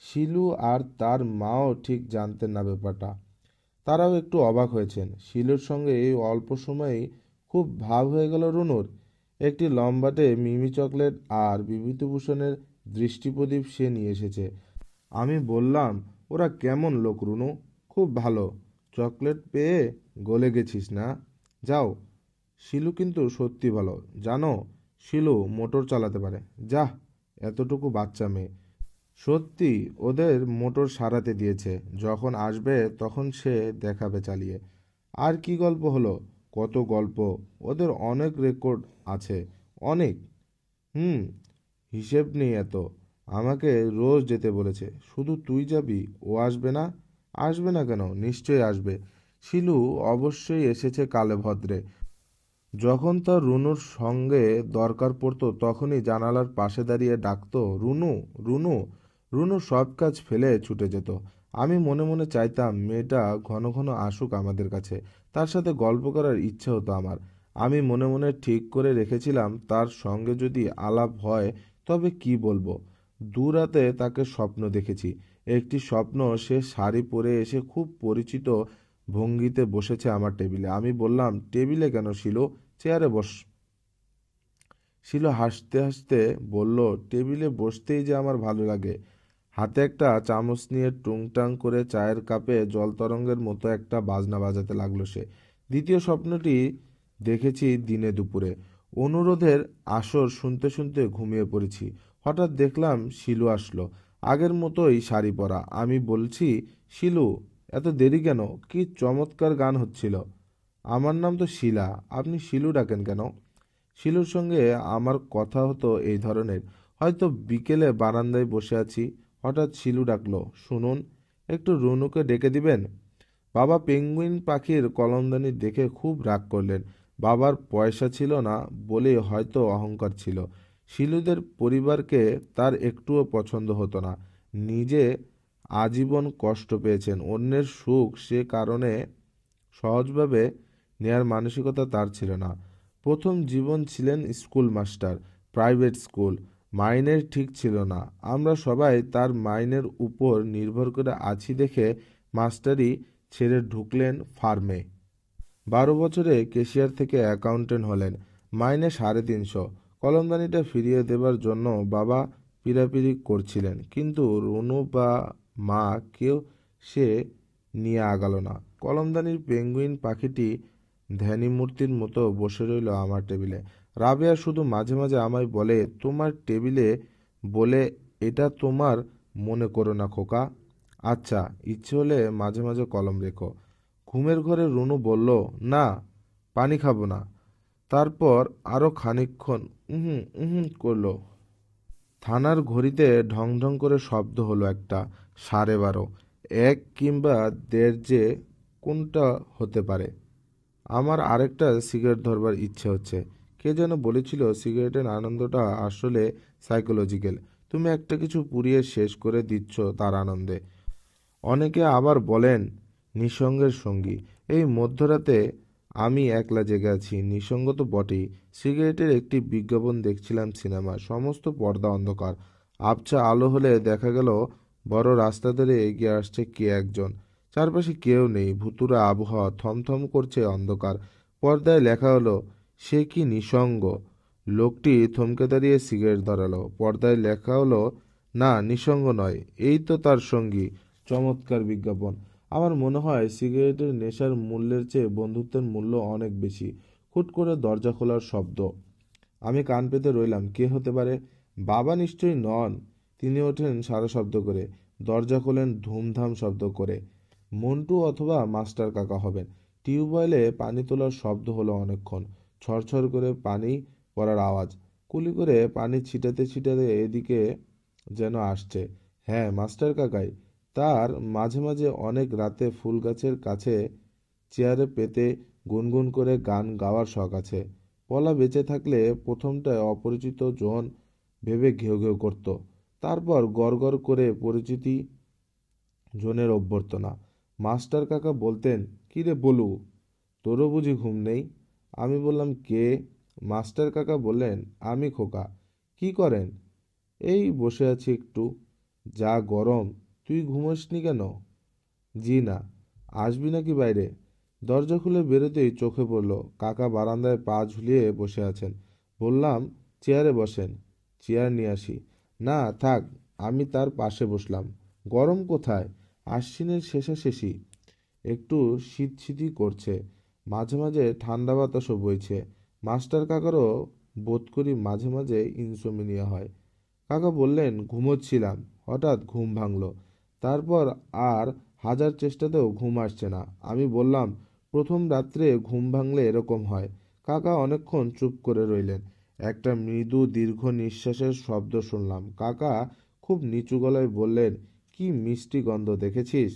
A: শিলু আর তার মাও ঠিক জানতেন না ব্যাপারটা, তারাও একটু অবাক হয়েছেন। শিলুর সঙ্গে এই অল্প সময়েই খুব ভাব হয়ে গেল রুনুর। একটি লম্বাটে মিমি চকলেট আর বিভূতিভূষণের দৃষ্টিপ্রদীপ সে নিয়ে এসেছে। আমি বললাম, ওরা কেমন লোক রুনু? খুব ভালো। চকলেট পেয়ে গলে গেছিস না? যাও। শিলু কিন্তু সত্যি ভালো, জানো, শিলু মোটর চালাতে পারে। যাহ, এতটুকু বাচ্চা মেয়ে। সত্যি ওদের মোটর সারাতে দিয়েছে, যখন আসবে তখন সে দেখাবে চালিয়ে। আর কি গল্প হলো? কত গল্প, ওদের অনেক রেকর্ড আছে, অনেক। হুম, হিসেব নেই এত। আমাকে রোজ যেতে বলেছে। শুধু তুই যাবি, ও আসবে না? আসবে না কেন, নিশ্চয়ই আসবে। শিলু অবশ্যই এসেছে কালে ভদ্রে। যখন তার রুনুর সঙ্গে দরকার পড়তো তখনই জানালার পাশে দাঁড়িয়ে ডাকতো, রুনু, রুনু। রুনু সব কাজ ফেলে ছুটে যেত। আমি মনে মনে চাইতাম মেয়েটা ঘন ঘন আসুক আমাদের কাছে, তার সাথে গল্প করার ইচ্ছে হতো আমার। আমি মনে মনে ঠিক করে রেখেছিলাম তার সঙ্গে যদি আলাপ হয় তবে কি বলবো। দু রাতে তাকে স্বপ্ন দেখেছি। একটি স্বপ্ন সে শাড়ি পরে এসে খুব পরিচিত ভঙ্গিতে বসেছে আমার টেবিলে। আমি বললাম, টেবিলে কেন শিলু, চেয়ারে বস। শিলু হাসতে হাসতে বলল, টেবিলে বসতেই যে আমার ভালো লাগে। হাতে একটা চামচ নিয়ে টুংটাং করে চায়ের কাপে জলতরঙ্গের মতো একটা বাজনা বাজাতে লাগলো সে। দ্বিতীয় স্বপ্নটি দেখেছি দিনে দুপুরে। অনুরোধের আসর শুনতে শুনতে ঘুমিয়ে পড়েছি। হঠাৎ দেখলাম শিলু আসলো, আগের মতোই শাড়ি পরা। আমি বলছি, শিলু, এত দেরি কেন? কি চমৎকার গান হচ্ছিল। আমার নাম তো শিলা, আপনি শিলু ডাকেন কেন? শিলুর সঙ্গে আমার কথা হতো এই ধরনের। হয়তো বিকেলে বারান্দায় বসে আছি, হঠাৎ শিলু ডাকলো, শুনুন, একটু রুনুকে ডেকে দিবেন। বাবা পেঙ্গুইন পাখির কলমদানি দেখে খুব রাগ করলেন। বাবার পয়সা ছিল না বলে হয়তো অহংকার ছিল। শিলুদের পরিবারকে তার একটুও পছন্দ হতো না। নিজে আজীবন কষ্ট পেয়েছেন, অন্যের সুখ সে কারণে সহজভাবে নেয়ার মানসিকতা তার ছিল না। প্রথম জীবন ছিলেন স্কুল মাস্টার, প্রাইভেট স্কুল। মাইনের ঠিক ছিল না। আমরা সবাই তার মাইনের উপর নির্ভর করে আছি দেখে মাস্টারি ছেড়ে ঢুকলেন ফার্মে। 12 বছরে ক্যাশিয়ার থেকে অ্যাকাউন্টেন্ট হলেন। মাইনে 350। কলমদানিটা ফিরিয়ে দেবার জন্য বাবা পীড়াপিড়ি করছিলেন, কিন্তু রুনু বা মা কেউ সে নিয়ে আগালো না। কলমদানির পেঙ্গুইন পাখিটি ধ্যানীমূর্তির মতো বসে রইল আমার টেবিলে। রাবেয়া শুধু মাঝে মাঝে আমায় বলে, তোমার টেবিলে বলে এটা তোমার মনে করো না খোকা। আচ্ছা, ইচ্ছে হলে মাঝে মাঝে কলম রেখো। ঘুমের ঘরে রুনু বলল, না, পানি খাবো না। তারপর আরও খানিকক্ষণ উহুম উহুম করলো। থানার ঘড়িতে ঢং ঢং করে শব্দ হলো একটা। 12:30। 1 কিংবা 1:30, যে কোনটা হতে পারে? আমার আরেকটা সিগারেট ধরবার ইচ্ছে হচ্ছে। কে যেন বলেছিল সিগারেটের আনন্দটা আসলে সাইকোলজিক্যাল। তুমি একটা কিছু পুড়িয়ে শেষ করে দিচ্ছ তার আনন্দে। অনেকে আবার বলেন নিঃসঙ্গের সঙ্গী। এই মধ্যরাতে আমি একলা জেগে আছি, নিঃসঙ্গ তো বটেই। সিগারেটের একটি বিজ্ঞাপন দেখছিলাম সিনেমা, সমস্ত পর্দা অন্ধকার। আবছা আলো হলে দেখা গেল বড় রাস্তা ধরে এগিয়ে আসছে কে একজন। চারপাশে কেউ নেই, ভুতুড়ে আবহাওয়া, থমথম করছে অন্ধকার। পর্দায় লেখা হলো সে কি নিঃসঙ্গ। লোকটি থমকে দাঁড়িয়ে সিগারেট ধরালো। পর্দায় লেখা হলো না, নিঃসঙ্গ নয়, এই তো তার সঙ্গী। চমৎকার বিজ্ঞাপন। আমার মনে হয় সিগারেটের নেশার মূল্যের চেয়ে বন্ধুত্বের মূল্য অনেক বেশি। হুট করে দরজা খোলার শব্দ। আমি কান পেতে রইলাম। কে হতে পারে? বাবা নিশ্চয়ই নন। তিনি ওঠেন সারা শব্দ করে, দরজা খোলেন ধুমধাম শব্দ করে। মন্টু অথবা মাস্টার কাকা হবেন। টিউবওয়েলে পানি তোলার শব্দ হলো অনেকক্ষণ। ছড়ছড় করে পানি পড়ার আওয়াজ। কুলি করে পানি ছিটাতে ছিটাতে এদিকে যেন আসছে। হ্যাঁ, মাস্টার কাকাই। তার মাঝে মাঝে অনেক রাতে ফুল গাছের কাছে চেয়ারে পেতে গুনগুন করে গান গাওয়ার শখ আছে। পলা বেঁচে থাকলে প্রথমটায় অপরিচিত জন ভেবে ঘেউ ঘেউ করত, তারপর গড় গড় করে পরিচিতি জনের অভ্যর্থনা। মাস্টার কাকা বলতেন, কি রে বলু, তোরও বুঝি ঘুম নেই? আমি বললাম, কে? মাস্টার কাকা বললেন, আমি খোকা। কি করেন? এই বসে আছি একটু। যা গরম, তুই ঘুমোসনি কেন? জি না। আসবি নাকি বাইরে? দরজা খুলে বেরোতেই চোখে পড়ল কাকা বারান্দায় পা ঝুলিয়ে বসে আছেন। বললাম, চেয়ারে বসেন। চেয়ার নিয়ে আসি। না থাক। আমি তার পাশে বসলাম। গরম কোথায়? আশ্বিনের শেষাশেষি। একটু শীত শীতই করছে, মাঝে মাঝে ঠান্ডা বাতাসও বইছে। মাস্টার কাকারও বোধ করি মাঝে মাঝে ইনসোমিনিয়া হয়। কাকা বললেন, ঘুমোচ্ছিলাম, হঠাৎ ঘুম ভাঙল। তারপর আর হাজার চেষ্টাতেও ঘুম আসছে না। আমি বললাম, প্রথম রাত্রে ঘুম ভাঙলে এরকম হয়। কাকা অনেকক্ষণ চুপ করে রইলেন। একটা মৃদু দীর্ঘ নিঃশ্বাসের শব্দ শুনলাম। কাকা খুব নিচু গলায় বললেন, কি মিষ্টি গন্ধ দেখেছিস?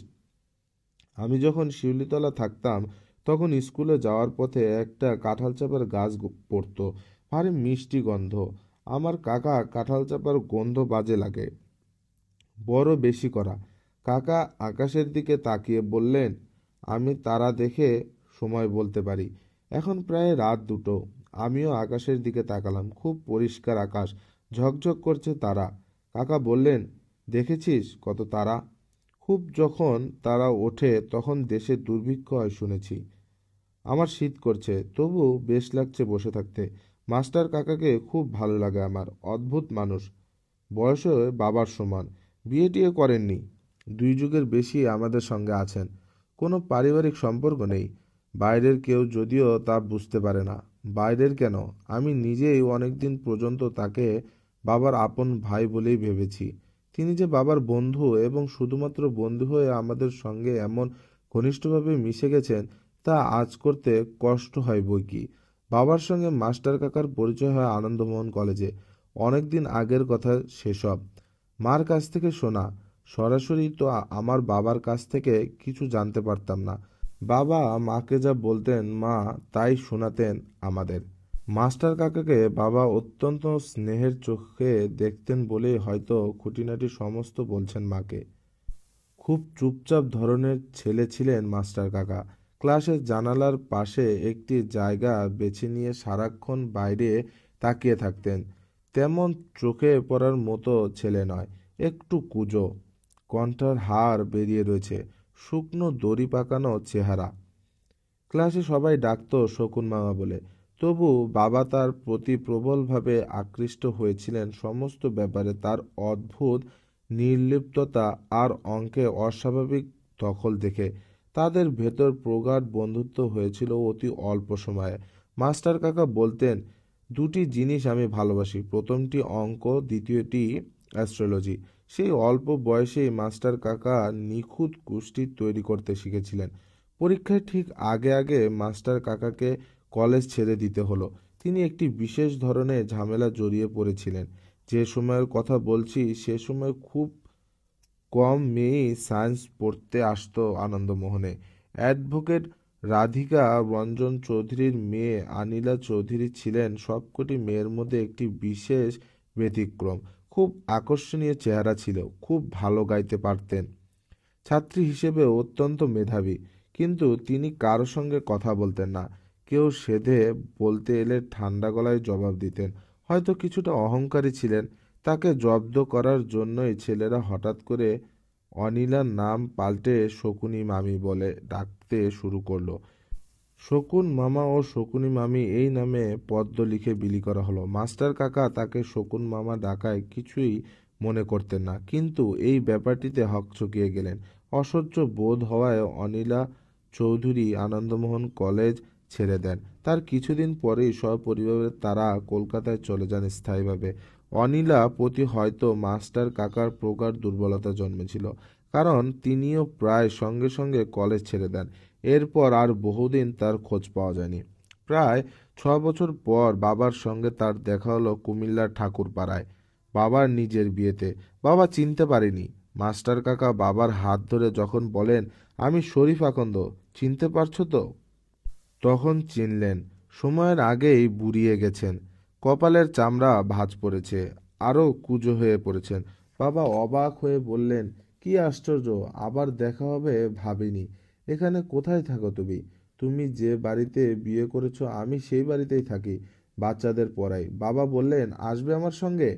A: আমি যখন শিউলিতলা থাকতাম তখন স্কুলে যাওয়ার পথে একটা কাঁঠাল চাপার গাছ পড়তো, ভারী মিষ্টি গন্ধ। আমার কাকা কাঁঠাল চাপার গন্ধ বাজে লাগে, বড় বেশি করা। কাকা আকাশের দিকে তাকিয়ে বললেন, আমি তারা দেখে সময় বলতে পারি। এখন প্রায় রাত 2টো। আমিও আকাশের দিকে তাকালাম। খুব পরিষ্কার আকাশ, ঝকঝক করছে তারা। কাকা বললেন, দেখেছিস কত তারা? খুব যখন তারা ওঠে তখন দেশে দুর্ভিক্ষ হয় শুনেছি। আমার শীত করছে, তবু বেশ লাগছে বসে থাকতে। মাস্টার কাকাকে খুব ভালো লাগে আমার। অদ্ভুত মানুষ, বয়সে বাবার সমান। বিয়ে টিয়ে করেননি, 2 যুগের বেশি আমাদের সঙ্গে আছেন। কোনো পারিবারিক সম্পর্ক নেই। বাইরের কেউ যদিও তা বুঝতে পারে না। বাইরের কেন, আমি নিজেই অনেকদিন পর্যন্ত তাকে বাবার আপন ভাই বলেই ভেবেছি। তিনি যে বাবার বন্ধু এবং শুধুমাত্র বন্ধু হয়ে আমাদের সঙ্গে এমন ঘনিষ্ঠভাবে মিশে গেছেন তা আঁচ করতে কষ্ট হয় বই কি। বাবার সঙ্গে মাস্টার কাকার পরিচয় হয় আনন্দমোহন কলেজে। অনেক দিন আগের কথা সেসব, মার কাছ থেকে শোনা। সরাসরি তো আমার বাবার কাছ থেকে কিছু জানতে পারতাম না। বাবা মাকে যা বলতেন মা তাই শোনাতেন আমাদের। মাস্টার কাকাকে বাবা অত্যন্ত স্নেহের চোখে দেখতেন বলেই হয়তো খুঁটিনাটি সমস্ত বলছেন মাকে। খুব চুপচাপ ধরনের ছেলে ছিলেন মাস্টার কাকা। ক্লাসের জানালার পাশে একটি জায়গা বেছে নিয়ে সারাক্ষণ বাইরে তাকিয়ে থাকতেন। তেমন চোখে পড়ার মতো ছেলে নয়, একটু কুঁজো, কণ্ঠার হাড় বেরিয়ে রয়েছে, শুকনো দড়ি পাকানো চেহারা। ক্লাসে সবাই ডাকতো শকুন মামা বলে। তবু বাবা তার প্রতি প্রবলভাবে আকৃষ্ট হয়েছিলেন সমস্ত ব্যাপারে তার অদ্ভুত নির্লিপ্ততা আর অঙ্কে অস্বাভাবিক দখল দেখে। তাদের ভেতর প্রগাঢ় বন্ধুত্ব হয়েছিল অতি অল্প সময়ে। মাস্টার কাকা বলতেন, 2টি জিনিস আমি ভালোবাসি, প্রথমটি অঙ্ক, দ্বিতীয়টি অ্যাস্ট্রোলজি। সেই অল্প বয়সেই মাস্টার কাকা নিখুঁত কুষ্টি তৈরি করতে শিখেছিলেন। পরীক্ষার ঠিক আগে আগে মাস্টার কাকাকে কলেজ ছেড়ে দিতে হলো। তিনি একটি বিশেষ ধরনের ঝামেলা জড়িয়ে পড়েছিলেন। যে সময়ের কথা বলছি সে সময় খুব কম মেয়েই সায়েন্স পড়তে আসতো আনন্দমোহনে। অ্যাডভোকেট রাধিকা রঞ্জন চৌধুরীর মেয়ে আনিলা চৌধুরী ছিলেন সবকটি মেয়ের মধ্যে একটি বিশেষ ব্যতিক্রম। খুব আকর্ষণীয় চেহারা ছিল, খুব ভালো গাইতে পারতেন, ছাত্রী হিসেবে অত্যন্ত মেধাবী। কিন্তু তিনি কারো সঙ্গে কথা বলতেন না। কেউ সেধে বলতে এলে ঠান্ডা গলায় জবাব দিতেন। হয়তো কিছুটা অহংকারী ছিলেন। তাকে জব্দ করার জন্যই ছেলেরা হঠাৎ করে অনিলার নাম পাল্টে শকুনি মামি বলে ডাকতে শুরু করলো। শকুন মামা ও শকুনি মামি এই নামে পদ্য লিখে বিলি করা হলো। মাস্টার কাকা তাকে শকুন মামা ডাকায় কিছুই মনে করতেন না, কিন্তু এই ব্যাপারটিতে হকচকিয়ে গেলেন। অসহ্য বোধ হওয়ায় অনিলা চৌধুরী আনন্দমোহন কলেজ ছেড়ে দেন। তার কিছুদিন পরেই সপরিবারে তারা কলকাতায় চলে যান স্থায়ীভাবে। অনিলা প্রতি হয়তো মাস্টার কাকার প্রগাঢ় দুর্বলতা জন্মেছিল, কারণ তিনিও প্রায় সঙ্গে সঙ্গে কলেজ ছেড়ে দেন। এরপর আর বহুদিন তার খোঁজ পাওয়া যায়নি। প্রায় 6 বছর পর বাবার সঙ্গে তার দেখা হলো কুমিল্লার ঠাকুরপাড়ায়, বাবার নিজের বিয়েতে। বাবা চিনতে পারেনি। মাস্টার কাকা বাবার হাত ধরে যখন বলেন, আমি শরীফ আকন্দ, চিনতে পারছো তো? তখন চিনলেন। সময়ের আগেই বুড়িয়ে গেছেন, কপালের চামড়া ভাঁজ পড়েছে, আরও কুঁজো হয়ে পড়েছেন। বাবা অবাক হয়ে বললেন, কি আশ্চর্য, আবার দেখা হবে ভাবিনি। এখানে কোথায় থাকো তুমি? তুমি যে বাড়িতে বিয়ে করেছো আমি সেই বাড়িতেই থাকি, বাচ্চাদের পড়াই। বাবা বললেন, আসবে আমার সঙ্গে?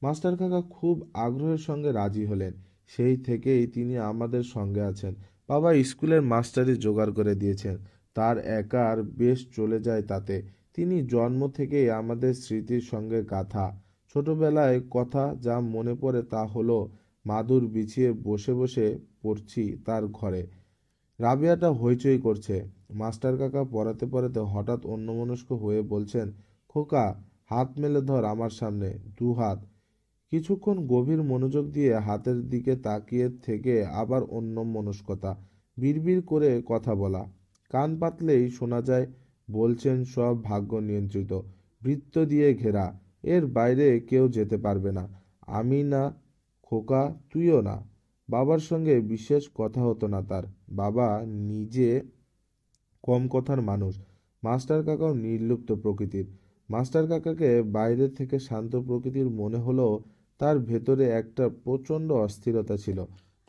A: মাস্টার কাকা খুব আগ্রহের সঙ্গে রাজি হলেন। সেই থেকেই তিনি আমাদের সঙ্গে আছেন। বাবা স্কুলের মাস্টারি জোগাড় করে দিয়েছেন। তার একার বেশ চলে যায় তাতে। তিনি জন্ম থেকেই আমাদের স্মৃতির সঙ্গে গাঁথা। ছোটবেলায় কথা যা মনে পড়ে তা হলো, মাদুর বিছিয়ে বসে বসে পড়ছি তার ঘরে। রাবেয়াটা হইচই করছে। মাস্টার কাকা পড়াতে পড়াতে হঠাৎ অন্যমনস্ক হয়ে বলছেন, খোকা, হাত মেলে ধর আমার সামনে, 2 হাত। কিছুক্ষণ গভীর মনোযোগ দিয়ে হাতের দিকে তাকিয়ে থেকে আবার অন্যমনস্কতা, বিড়বিড় করে কথা বলা। কান পাতলেই শোনা যায় বলছেন সব ভাগ্য নিয়ন্ত্রিত, বৃত্ত দিয়ে ঘেরা, এর বাইরে কেউ যেতে পারবে না। আমি না, খোকা তুইও না। বাবার সঙ্গে বিশেষ কথা হতো না তার। বাবা নিজে কম কথার মানুষ। মাস্টার কাকাও নির্লিপ্ত প্রকৃতির। মাস্টার কাকাকে বাইরে থেকে শান্ত প্রকৃতির মনে হলেও তার ভেতরে একটা প্রচণ্ড অস্থিরতা ছিল।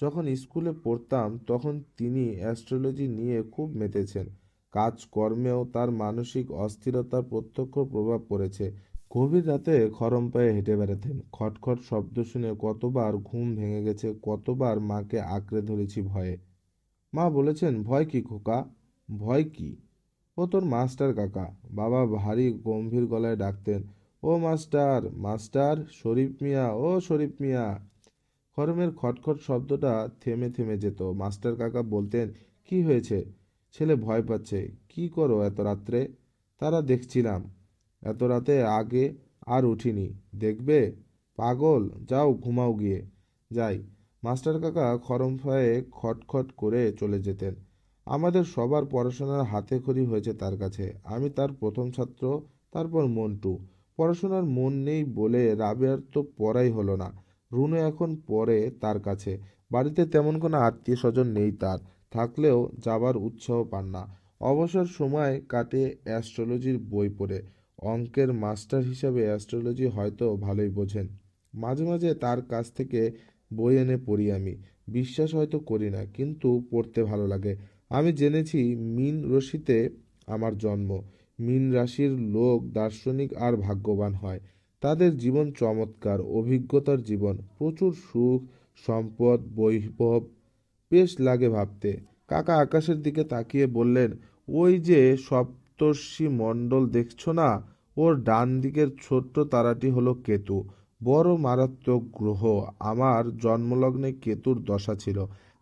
A: যখন স্কুলে পড়তাম তখন তিনি অ্যাস্ট্রোলজি নিয়ে খুব মেতেছেন। কাজকর্মেও তার মানসিক অস্থিরতার প্রত্যক্ষ প্রভাব পড়েছে। গভীর রাতে খরম পায়ে হেঁটে বেড়াতেন। খটখট শব্দ শুনে কতবার ঘুম ভেঙে গেছে, কতবার মাকে আঁকড়ে ধরেছি ভয়ে। মা বলেছেন, ভয় কি খোকা, ভয় কি? ও তোর মাস্টার কাকা। বাবা ভারী গম্ভীর গলায় ডাকতেন, ও মাস্টার, মাস্টার শরীফ মিয়া, ও শরীফ মিয়া। খরমের খটখট শব্দটা থেমে থেমে যেত। মাস্টার কাকা বলতেন, কি হয়েছে? ছেলে ভয় পাচ্ছে। কি করো এত রাত্রে? তারা দেখছিলাম। এত রাতে আগে আর উঠিনি, দেখবে? পাগল, যাও ঘুমাও গিয়ে। যাই। মাস্টার কাকা খরম পায়ে খটখট করে চলে যেতেন। আমাদের সবার পড়াশোনার হাতেখড়ি হয়েছে তার কাছে। আমি তার প্রথম ছাত্র, তারপর মন্টু। পড়াশোনার মন নেই বলে রাবেয়ার তো পড়াই হলো না। রুনু এখন পড়ে তার কাছে। বাড়িতে তেমন কোনো আত্মীয় স্বজন নেই তার, থাকলেও যাবার উৎসাহ পান না। অবসর সময় কাটে অ্যাস্ট্রোলজির বই পড়ে। অঙ্কের মাস্টার হিসাবে অ্যাস্ট্রোলজি হয়তো ভালোই বোঝেন। মাঝে মাঝে তার কাছ থেকে বই এনে পড়ি আমি। বিশ্বাস হয়তো করি না, কিন্তু পড়তে ভালো লাগে। আমি জেনেছি মীন রাশিতে আমার জন্ম। মীন রাশির লোক দার্শনিক আর ভাগ্যবান হয়। তাদের জীবন চমৎকার, অভিজ্ঞতার জীবন, প্রচুর সুখ, সম্পদ, বৈভব, বেশ লাগে ভাবতে। কাকা আকাশের দিকে তাকিয়ে বললেন, ওই যে সপ্তর্ষি মণ্ডল দেখছো না, ওর ডান দিকের ছোট্ট তারাটি হলো কেতু, বড় মারাত্মক গ্রহ। আমার জন্মলগ্নে কেতুর দশা ছিল।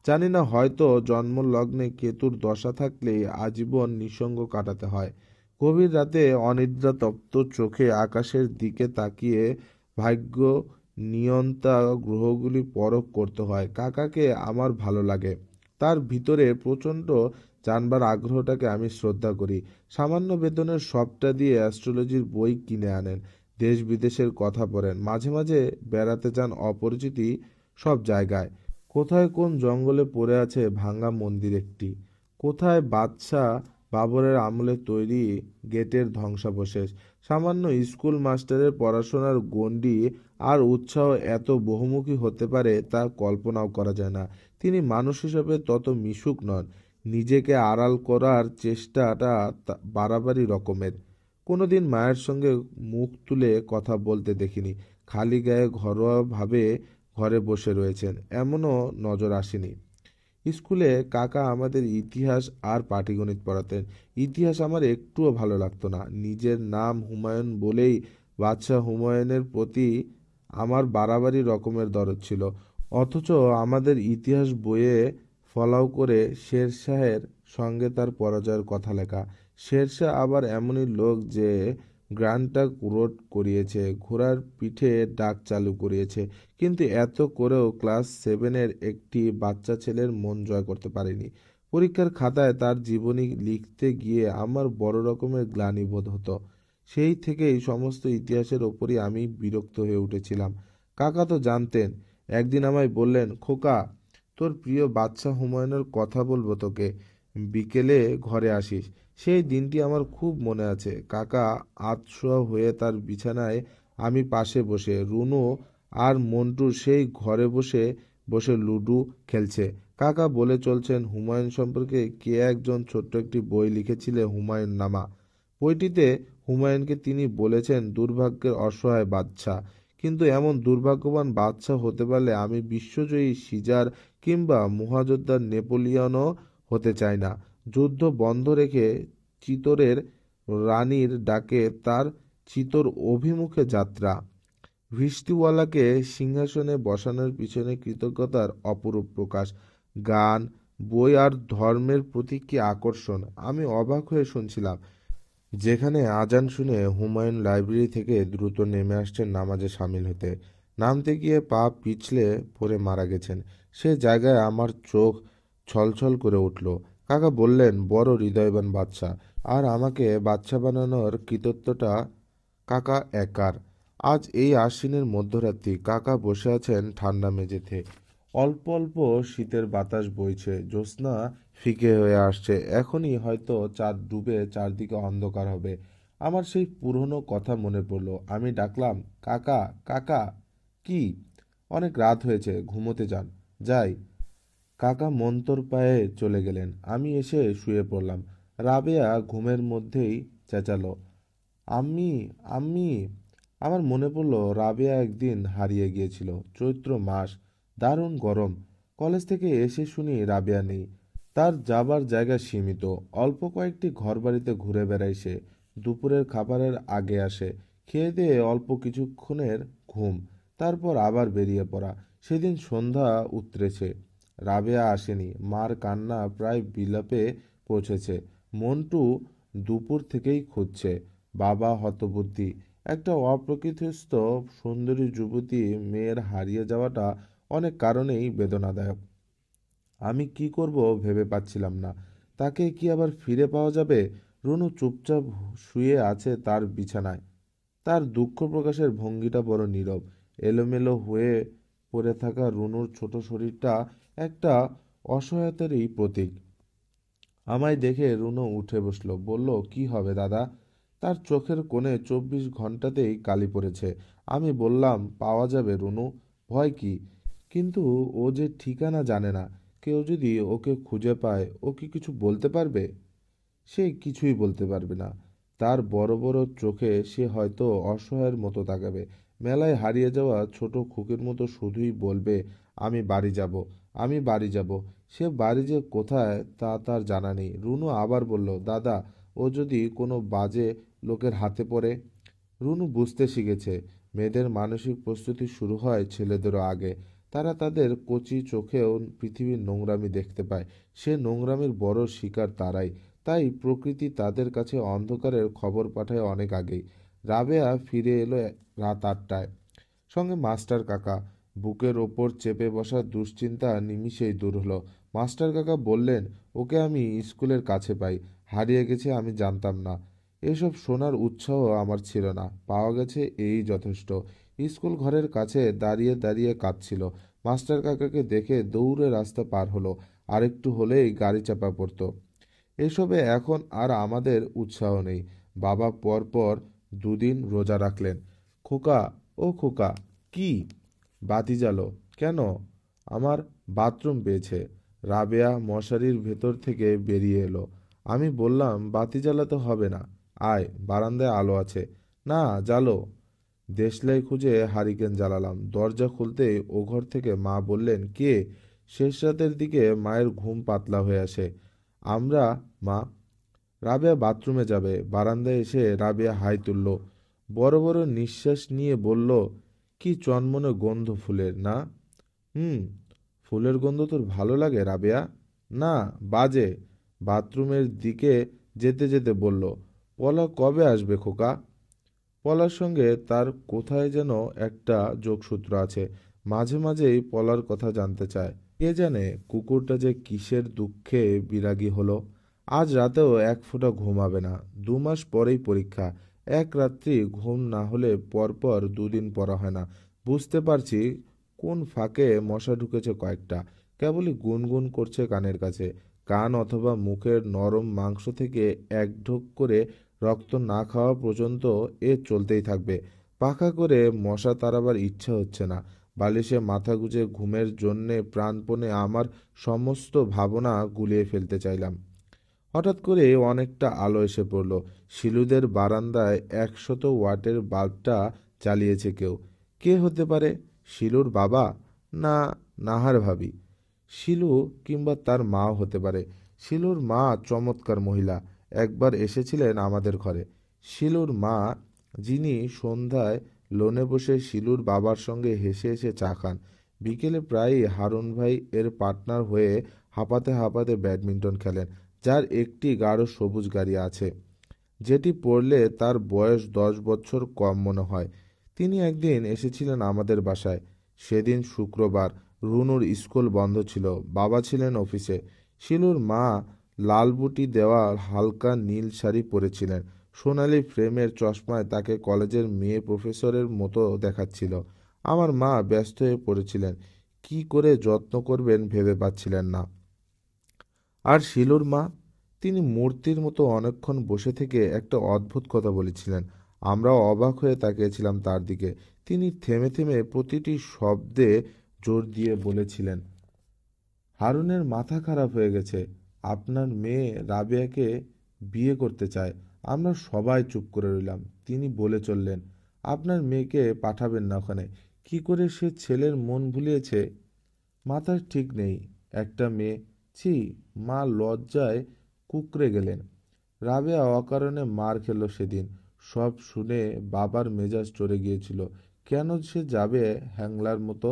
A: জানি না, হয়তো জন্মলগ্নে কেতুর দশা থাকলেই আজীবন নিঃসঙ্গ কাটাতে হয়। গভীর রাতে অনিদ্রাতপ্ত চোখে আকাশের দিকে তাকিয়ে ভাগ্য নিয়ন্তা গ্রহগুলি পরখ করতে হয়। কাকাকে আমার ভালো লাগে। তার ভিতরে প্রচণ্ড জানবার আগ্রহটাকে আমি শ্রদ্ধা করি। সামান্য বেতনের সবটা দিয়ে অ্যাস্ট্রোলজির বই কিনে আনেন। দেশ বিদেশের কথা পড়েন, মাঝে মাঝে বেড়াতে যান অপরিচিতি সব জায়গায়। কোথায় কোন জঙ্গলে পড়ে আছে ভাঙা মন্দির একটি, কোথায় বাদশাহ বাবরের আমলে তৈরি গেটের ধ্বংসাবশেষ। সামান্য স্কুল মাস্টারের পড়াশোনার গণ্ডি আর উৎসাহ এত বহুমুখী হতে পারে তা কল্পনাও করা যায় না। তিনি মানুষ হিসেবে তত মিশুক নন, নিজেকে আড়াল করার চেষ্টাটা বাড়াবাড়ি রকমের। কোনোদিন মায়ের সঙ্গে মুখ তুলে কথা বলতে দেখিনি, খালি গায়ে ঘরোয়াভাবে ঘরে বসে রয়েছেন এমনও নজর আসেনি। স্কুলে কাকা আমাদের ইতিহাস আর পাটিগণিত পড়াতেন। ইতিহাস আমার একটুও ভালো লাগতো না। নিজের নাম হুমায়ুন বলেই বাদশাহ হুমায়ুনের প্রতি আমার বাড়াবাড়ি রকমের দরদ ছিল, অথচ আমাদের ইতিহাস বইয়ে ফলাও করে শেরশাহের সঙ্গে তার পরাজয়ের কথা লেখা। শেরশাহ আবার এমনই লোক যে গ্র্যান্ডটা রোড করিয়েছে, ঘোড়ার পিঠে ডাক চালু করিয়েছে, কিন্তু এত করেও ক্লাস 7-এর একটি বাচ্চা ছেলের মন জয় করতে পারেনি। পরীক্ষার খাতায় তার জীবনী লিখতে গিয়ে আমার বড় রকমের গ্লানি বোধ হতো। সেই থেকেই সমস্ত ইতিহাসের ওপরই আমি বিরক্ত হয়ে উঠেছিলাম। কাকা তো জানতেন। একদিন আমায় বললেন, খোকা, তোর প্রিয় বাদশাহ হুমায়ুনের কথা বলবো তোকে, বিকেলে ঘরে আসিস। সেই দিনটি আমার খুব মনে আছে। কাকা আধশোয়া হয়ে তার বিছানায়, আমি পাশে বসে, রুনু আর মন্টু সেই ঘরে বসে বসে লুডো খেলছে। কাকা বলে চলছেন হুমায়ুন সম্পর্কে কে একজন ছোট্ট একটি বই লিখেছিলে হুমায়ুন নামা। বইটিতে হুমায়ুনকে তিনি বলেছেন দুর্ভাগ্যের অসহায় বাদশা। কিন্তু এমন দুর্ভাগ্যবান বাদশা হতে পারলে আমি বিশ্বজয়ী সিজার কিংবা মহাযোদ্ধা নেপোলিয়নও হতে চাই না। যুদ্ধ বন্ধ রেখে চিতোরের রানীর ডাকে তার চিতোর অভিমুখে যাত্রা, ভিস্তিওয়ালাকে সিংহাসনে বসানোর পিছনে কৃতজ্ঞতার অপরূপ প্রকাশ, গান, বই আর ধর্মের প্রতি কী আকর্ষণ! আমি অবাক হয়ে শুনছিলাম। যেখানে আজান শুনে হুমায়ুন লাইব্রেরি থেকে দ্রুত নেমে আসছেন নামাজে সামিল হতে, নামতে গিয়ে পা পিছলে পড়ে মারা গেছেন, সে জায়গায় আমার চোখ ছলছল করে উঠল। কাকা বললেন, বড় হৃদয়বান বাদশা, আর আমাকে বাদশা বানানোর কৃতিত্বটা কাকা একার। আজ এই আশ্বিনের মধ্যরাত্রি কাকা বসে আছেন ঠান্ডা মেঝেতে। অল্প অল্প শীতের বাতাস বইছে, জ্যোৎস্না ফিকে হয়ে আসছে। এখনই হয়তো চাঁদ ডুবে চারদিকে অন্ধকার হবে। আমার সেই পুরনো কথা মনে পড়ল। আমি ডাকলাম, কাকা, কাকা। কি? অনেক রাত হয়েছে, ঘুমোতে যান। যাই। কাকা মন্তর পায়ে চলে গেলেন। আমি এসে শুয়ে পড়লাম। রাবেয়া ঘুমের মধ্যেই চেঁচালো, আম্মি, আম্মি। আমার মনে পড়ল রাবেয়া একদিন হারিয়ে গিয়েছিল। চৈত্র মাস, দারুণ গরম। কলেজ থেকে এসে শুনি রাবেয়া নেই। তার যাবার জায়গা সীমিত, অল্প কয়েকটি ঘরবাড়িতে ঘুরে বেড়ায় সে। দুপুরের খাবারের আগে আসে, খেয়ে দিয়ে অল্প কিছুক্ষণের ঘুম, তারপর আবার বেরিয়ে পড়া। সেদিন সন্ধ্যা উতরেছে, রাবেয়া আসেনি। মার কান্না প্রায় বিলাপে পৌঁছেছে। মন্টু দুপুর থেকেই খুঁজছে। বাবা হতবুদ্ধি। একটা অপ্রকৃতিস্থ সুন্দরী যুবতী মেয়ের হারিয়ে যাওয়াটা অনেক কারণেই বেদনাদায়ক। আমি কি করব ভেবে পাচ্ছিলাম না। তাকে কি আবার ফিরে পাওয়া যাবে? রুনু চুপচাপ শুয়ে আছে তার বিছানায়। তার দুঃখ প্রকাশের ভঙ্গিটা বড় নীরব। এলোমেলো হয়ে পড়ে থাকা রুনুর ছোট শরীরটা একটা অসহায়তারই প্রতীক। আমায় দেখে রুনু উঠে বসল, বলল, কি হবে দাদা? তার চোখের কোণে 24 ঘন্টাতেই কালি পড়েছে। আমি বললাম, পাওয়া যাবে রুনু, ভয় কি? কিন্তু ও যে ঠিকানা জানে না। কেউ যদি ওকে খুঁজে পায়, ও কি কিছু বলতে পারবে? সে কিছুই বলতে পারবে না। তার বড় বড় চোখে সে হয়তো অসহায়ের মতো তাকাবে। মেলায় হারিয়ে যাওয়া ছোট খুকির মতো শুধুই বলবে, আমি বাড়ি যাব, আমি বাড়ি যাব। সে বাড়ি যে কোথায় তা তার জানা নেই। রুনু আবার বলল, দাদা, ও যদি কোনো বাজে লোকের হাতে পড়ে? রুনু বুঝতে শিখেছে, মেয়েদের মানসিক প্রস্তুতি শুরু হয় ছেলেদেরও আগে। তারা তাদের কচি চোখেও পৃথিবীর নোংরামি দেখতে পায়। সে নোংরামির বড় শিকার তারাই। তাই প্রকৃতি তাদের কাছে অন্ধকারের খবর পাঠায় অনেক আগেই। রাবেয়া ফিরে এলো রাত 8টায়, সঙ্গে মাস্টার কাকা। বুকের ওপর চেপে বসা দুশ্চিন্তা নিমিষেই দূর হলো। মাস্টার কাকা বললেন, ওকে আমি স্কুলের কাছে পাই। হারিয়ে গেছে আমি জানতাম না। এসব শোনার উৎসাহ আমার ছিল না, পাওয়া গেছে এই যথেষ্ট। স্কুল ঘরের কাছে দাঁড়িয়ে দাঁড়িয়ে কাঁদছিল। মাস্টার কাকাকে দেখে দৌড়ে রাস্তা পার হলো, আরেকটু হলেই গাড়ি চাপা পড়তো। এসবে এখন আর আমাদের উৎসাহ নেই। বাবা পরপর দুদিন রোজা রাখলেন। খোকা, ও খোকা, কি? বাতি জ্বালো। কেন? আমার বাথরুম পেয়েছে। রাবেয়া মশারির ভেতর থেকে বেরিয়ে এলো। আমি বললাম, বাতি জ্বালাতে হবে না, আয়, বারান্দায় আলো আছে। না, জ্বালো। দেশলাই খুঁজে হারিকেন জ্বালালাম। দরজা খুলতেই ও ঘর থেকে মা বললেন, কে? শেষ রাতের দিকে মায়ের ঘুম পাতলা হয়ে আসে। আমরা, মা। রাবেয়া বাথরুমে যাবে। বারান্দায় এসে রাবেয়া হাই তুলল, বড় বড় নিঃশ্বাস নিয়ে বলল, কি চনমনে গন্ধ ফুলের, না? হুম। ফুলের গন্ধ তোর ভালো লাগে রাবেয়া? না, বাজে। বাথরুমের দিকে যেতে যেতে বলল, পলা কবে আসবে খোকা? পলার সঙ্গে তার কোথায় যেন একটা যোগসূত্র আছে। মাঝে মাঝেই পলার কথা জানতে চায়। কে জানে কুকুরটা যে কিসের দুঃখে বিরাগী হলো। আজ রাতেও এক ফোঁটা ঘুমাবে না। 2 মাস পরেই পরীক্ষা। এক রাত্রি ঘুম না হলে পরপর 2 দিন পড়া হয় না। বুঝতে পারছি কোন ফাঁকে মশা ঢুকেছে কয়েকটা। কেবলই গুনগুন করছে কানের কাছে। কান অথবা মুখের নরম মাংস থেকে এক ঢোক করে রক্ত না খাওয়া পর্যন্ত এ চলতেই থাকবে। পাখা করে মশা তাড়াবার ইচ্ছা হচ্ছে না। বালিশে মাথা গুজে ঘুমের জন্যে প্রাণপণে আমার সমস্ত ভাবনা গুলিয়ে ফেলতে চাইলাম। হঠাৎ করে অনেকটা আলো এসে পড়ল। শিলুদের বারান্দায় 100 ওয়াটের বাল্বটা জ্বালিয়েছে কেউ। কে হতে পারে? শিলুর বাবা? না, নাহার ভাবি। শিলু কিংবা তার মাও হতে পারে। শিলুর মা চমৎকার মহিলা, একবার এসেছিলেন আমাদের ঘরে। শিলুর মা, যিনি সন্ধ্যায় লোনে বসে শিলুর বাবার সঙ্গে হেসে হেসে চা খান। বিকেলে প্রায়ই হারুন ভাই এর পার্টনার হয়ে হাঁপাতে হাঁপাতে ব্যাডমিন্টন খেলেন, যার একটি গাঢ় সবুজ গাড়ি আছে, যেটি পড়লে তার বয়স 10 বছর কম মনে হয়। তিনি একদিন এসেছিলেন আমাদের বাসায়। সেদিন শুক্রবার, রুনুর স্কুল বন্ধ ছিল, বাবা ছিলেন অফিসে। শিলুর মা লাল বুটি দেওয়া হালকা নীল শাড়ি পরেছিলেন। সোনালি ফ্রেমের চশমায় তাকে কলেজের মেয়ে প্রফেসরের মতো দেখাচ্ছিল। আমার মা ব্যস্ত হয়ে পড়েছিলেন, কি করে যত্ন করবেন ভেবে পাচ্ছিলেন না। আর শিলুর মা, তিনি মূর্তির মতো অনেকক্ষণ বসে থেকে একটা অদ্ভুত কথা বলেছিলেন। আমরাও অবাক হয়ে তাকিয়েছিলাম তার দিকে। তিনি থেমে থেমে প্রতিটি শব্দে জোর দিয়ে বলেছিলেন, হারুনের মাথা খারাপ হয়ে গেছে, আপনার মেয়ে রাবেয়াকে বিয়ে করতে চায়। আমরা সবাই চুপ করে রইলাম। তিনি বলে চললেন, আপনার মেয়েকে পাঠাবেন না ওখানে। কি করে সে ছেলের মন ভুলিয়েছে, মাথার ঠিক নেই। একটা মেয়ে, ছি। মা লজ্জায় কুঁকড়ে গেলেন। রাবেয়া অকারণে মার খেল সেদিন। সব শুনে বাবার মেজাজ চড়ে গিয়েছিল। কেন সে যাবে হ্যাংলার মতো?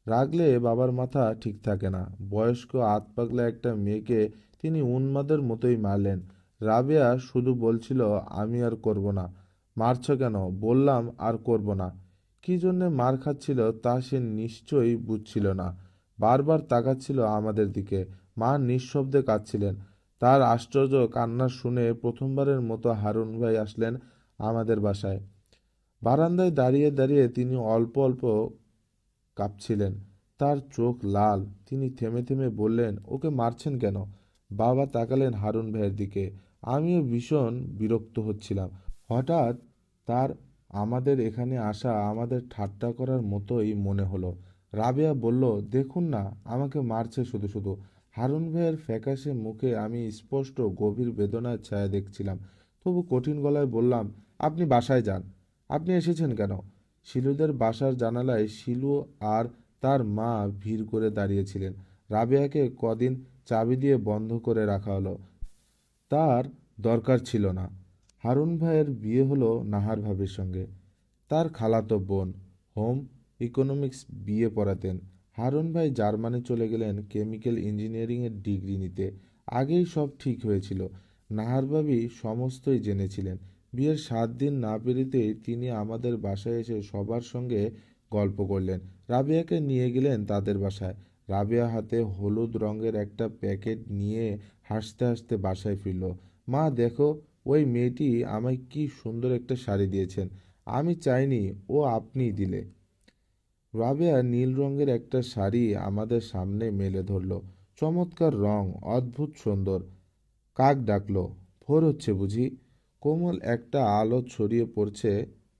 A: রাগলে বাবার মাথা ঠিক থাকে না। বয়স্ক আধপাগলা একটা মেয়েকে তিনি উন্মাদের মতোই মারলেন। রাবেয়া শুধু বলছিল, আমি আর করব না। মারছ কেন? বললাম আর করব না। কি জন্যে মার খাচ্ছিল তা সে নিশ্চয়ই বুঝছিল না। বারবার তাকাচ্ছিল আমাদের দিকে। মা নিঃশব্দে কাঁদছিলেন। তার আশ্চর্য কান্না শুনে প্রথমবারের মতো হারুন ভাই আসলেন আমাদের বাসায়। বারান্দায় দাঁড়িয়ে দাঁড়িয়ে তিনি অল্প অল্প কাঁপছিলেন। তার চোখ লাল। তিনি থেমে থেমে বললেন, ওকে মারছেন কেন? বাবা তাকালেন হারুন ভাইয়ের দিকে। আমিও ভীষণ বিরক্ত হচ্ছিলাম। হঠাৎ তার আমাদের এখানে আসা আমাদের ঠাট্টা করার মতোই মনে হলো। রাবেয়া বলল, দেখুন না, আমাকে মারছে শুধু শুধু। হারুন ভাইয়ের ফ্যাকাশে মুখে আমি স্পষ্ট গভীর বেদনার ছায়া দেখছিলাম। তবু কঠিন গলায় বললাম, আপনি বাসায় যান। আপনি এসেছেন কেন? শিলুদের বাসার জানালায় শিলু আর তার মা ভিড় করে দাঁড়িয়েছিলেন। রাবেয়াকে কদিন চাবি দিয়ে বন্ধ করে রাখা হলো। তার দরকার ছিল না। হারুন ভাইয়ের বিয়ে হলো নাহার ভাবির সঙ্গে। তার খালাতো বোন হোম ইকোনমিক্স বিয়ে পড়াতেন। হারুন ভাই জার্মানি চলে গেলেন কেমিক্যাল ইঞ্জিনিয়ারিংয়ের ডিগ্রি নিতে। আগেই সব ঠিক হয়েছিল। নাহার ভাবি সমস্তই জেনেছিলেন। বিয়ের 7 দিন না পেরিতেই তিনি আমাদের বাসায় এসে সবার সঙ্গে গল্প করলেন। রাবেয়াকে নিয়ে গেলেন তাদের বাসায়। রাবেয়া হাতে হলুদ রঙের একটা প্যাকেট নিয়ে হাসতে হাসতে বাসায় ফিরল। মা দেখো, ওই মেয়েটি আমায় কি সুন্দর একটা শাড়ি দিয়েছেন, আমি চাইনি, ও আপনিই দিলে। রাবেয়া নীল রঙের একটা শাড়ি আমাদের সামনে মেলে ধরল। চমৎকার রং, অদ্ভুত সুন্দর। কাক ডাকলো, ভোর হচ্ছে বুঝি। কোমল একটা আলো ছড়িয়ে পড়ছে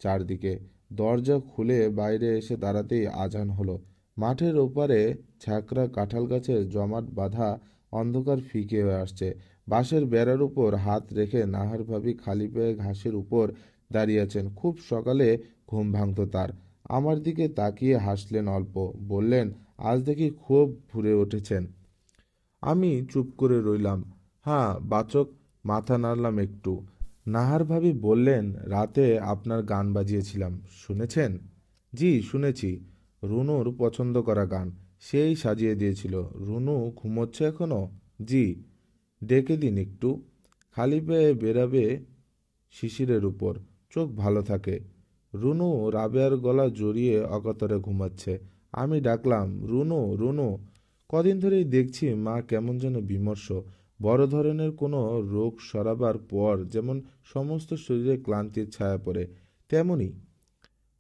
A: চারদিকে। দরজা খুলে বাইরে এসে দাঁড়াতেই আজান হলো। মাঠের ওপারে ছ্যাঁকড়া কাঁঠাল গাছের জমাট বাঁধা অন্ধকার ফিকে হয়ে আসছে। বাঁশের বেড়ার উপর হাত রেখে নাহার ভাবি খালি পায়ে ঘাসের উপর দাঁড়িয়ে আছেন। খুব সকালে ঘুম ভাঙত তার। আমার দিকে তাকিয়ে হাসলেন অল্প, বললেন, আজ দেখি খুব ভোরে উঠেছেন। আমি চুপ করে রইলাম। হ্যাঁ বাচক, মাথা নাড়লাম একটু। নাহার ভাবি বললেন, রাতে আপনার গান বাজিয়েছিলাম, শুনেছেন? জি শুনেছি। রুনুর পছন্দ করা গান, সেই সাজিয়ে দিয়েছিল। রুনু ঘুমোচ্ছে এখনো? জি। ডেকে দিন একটু। খালি পায়ে বেরাবে শিশিরের উপর, চোখ ভালো থাকে। রুনু রাবেয়ার গলা জড়িয়ে অকাতরে ঘুমাচ্ছে। আমি ডাকলাম, রুনু রুনু। কদিন ধরেই দেখছি মা কেমন যেন বিমর্ষ। বড় ধরনের কোনো রোগ সরাবার পর যেমন সমস্ত শরীরে ক্লান্তির ছায়া পড়ে, তেমনি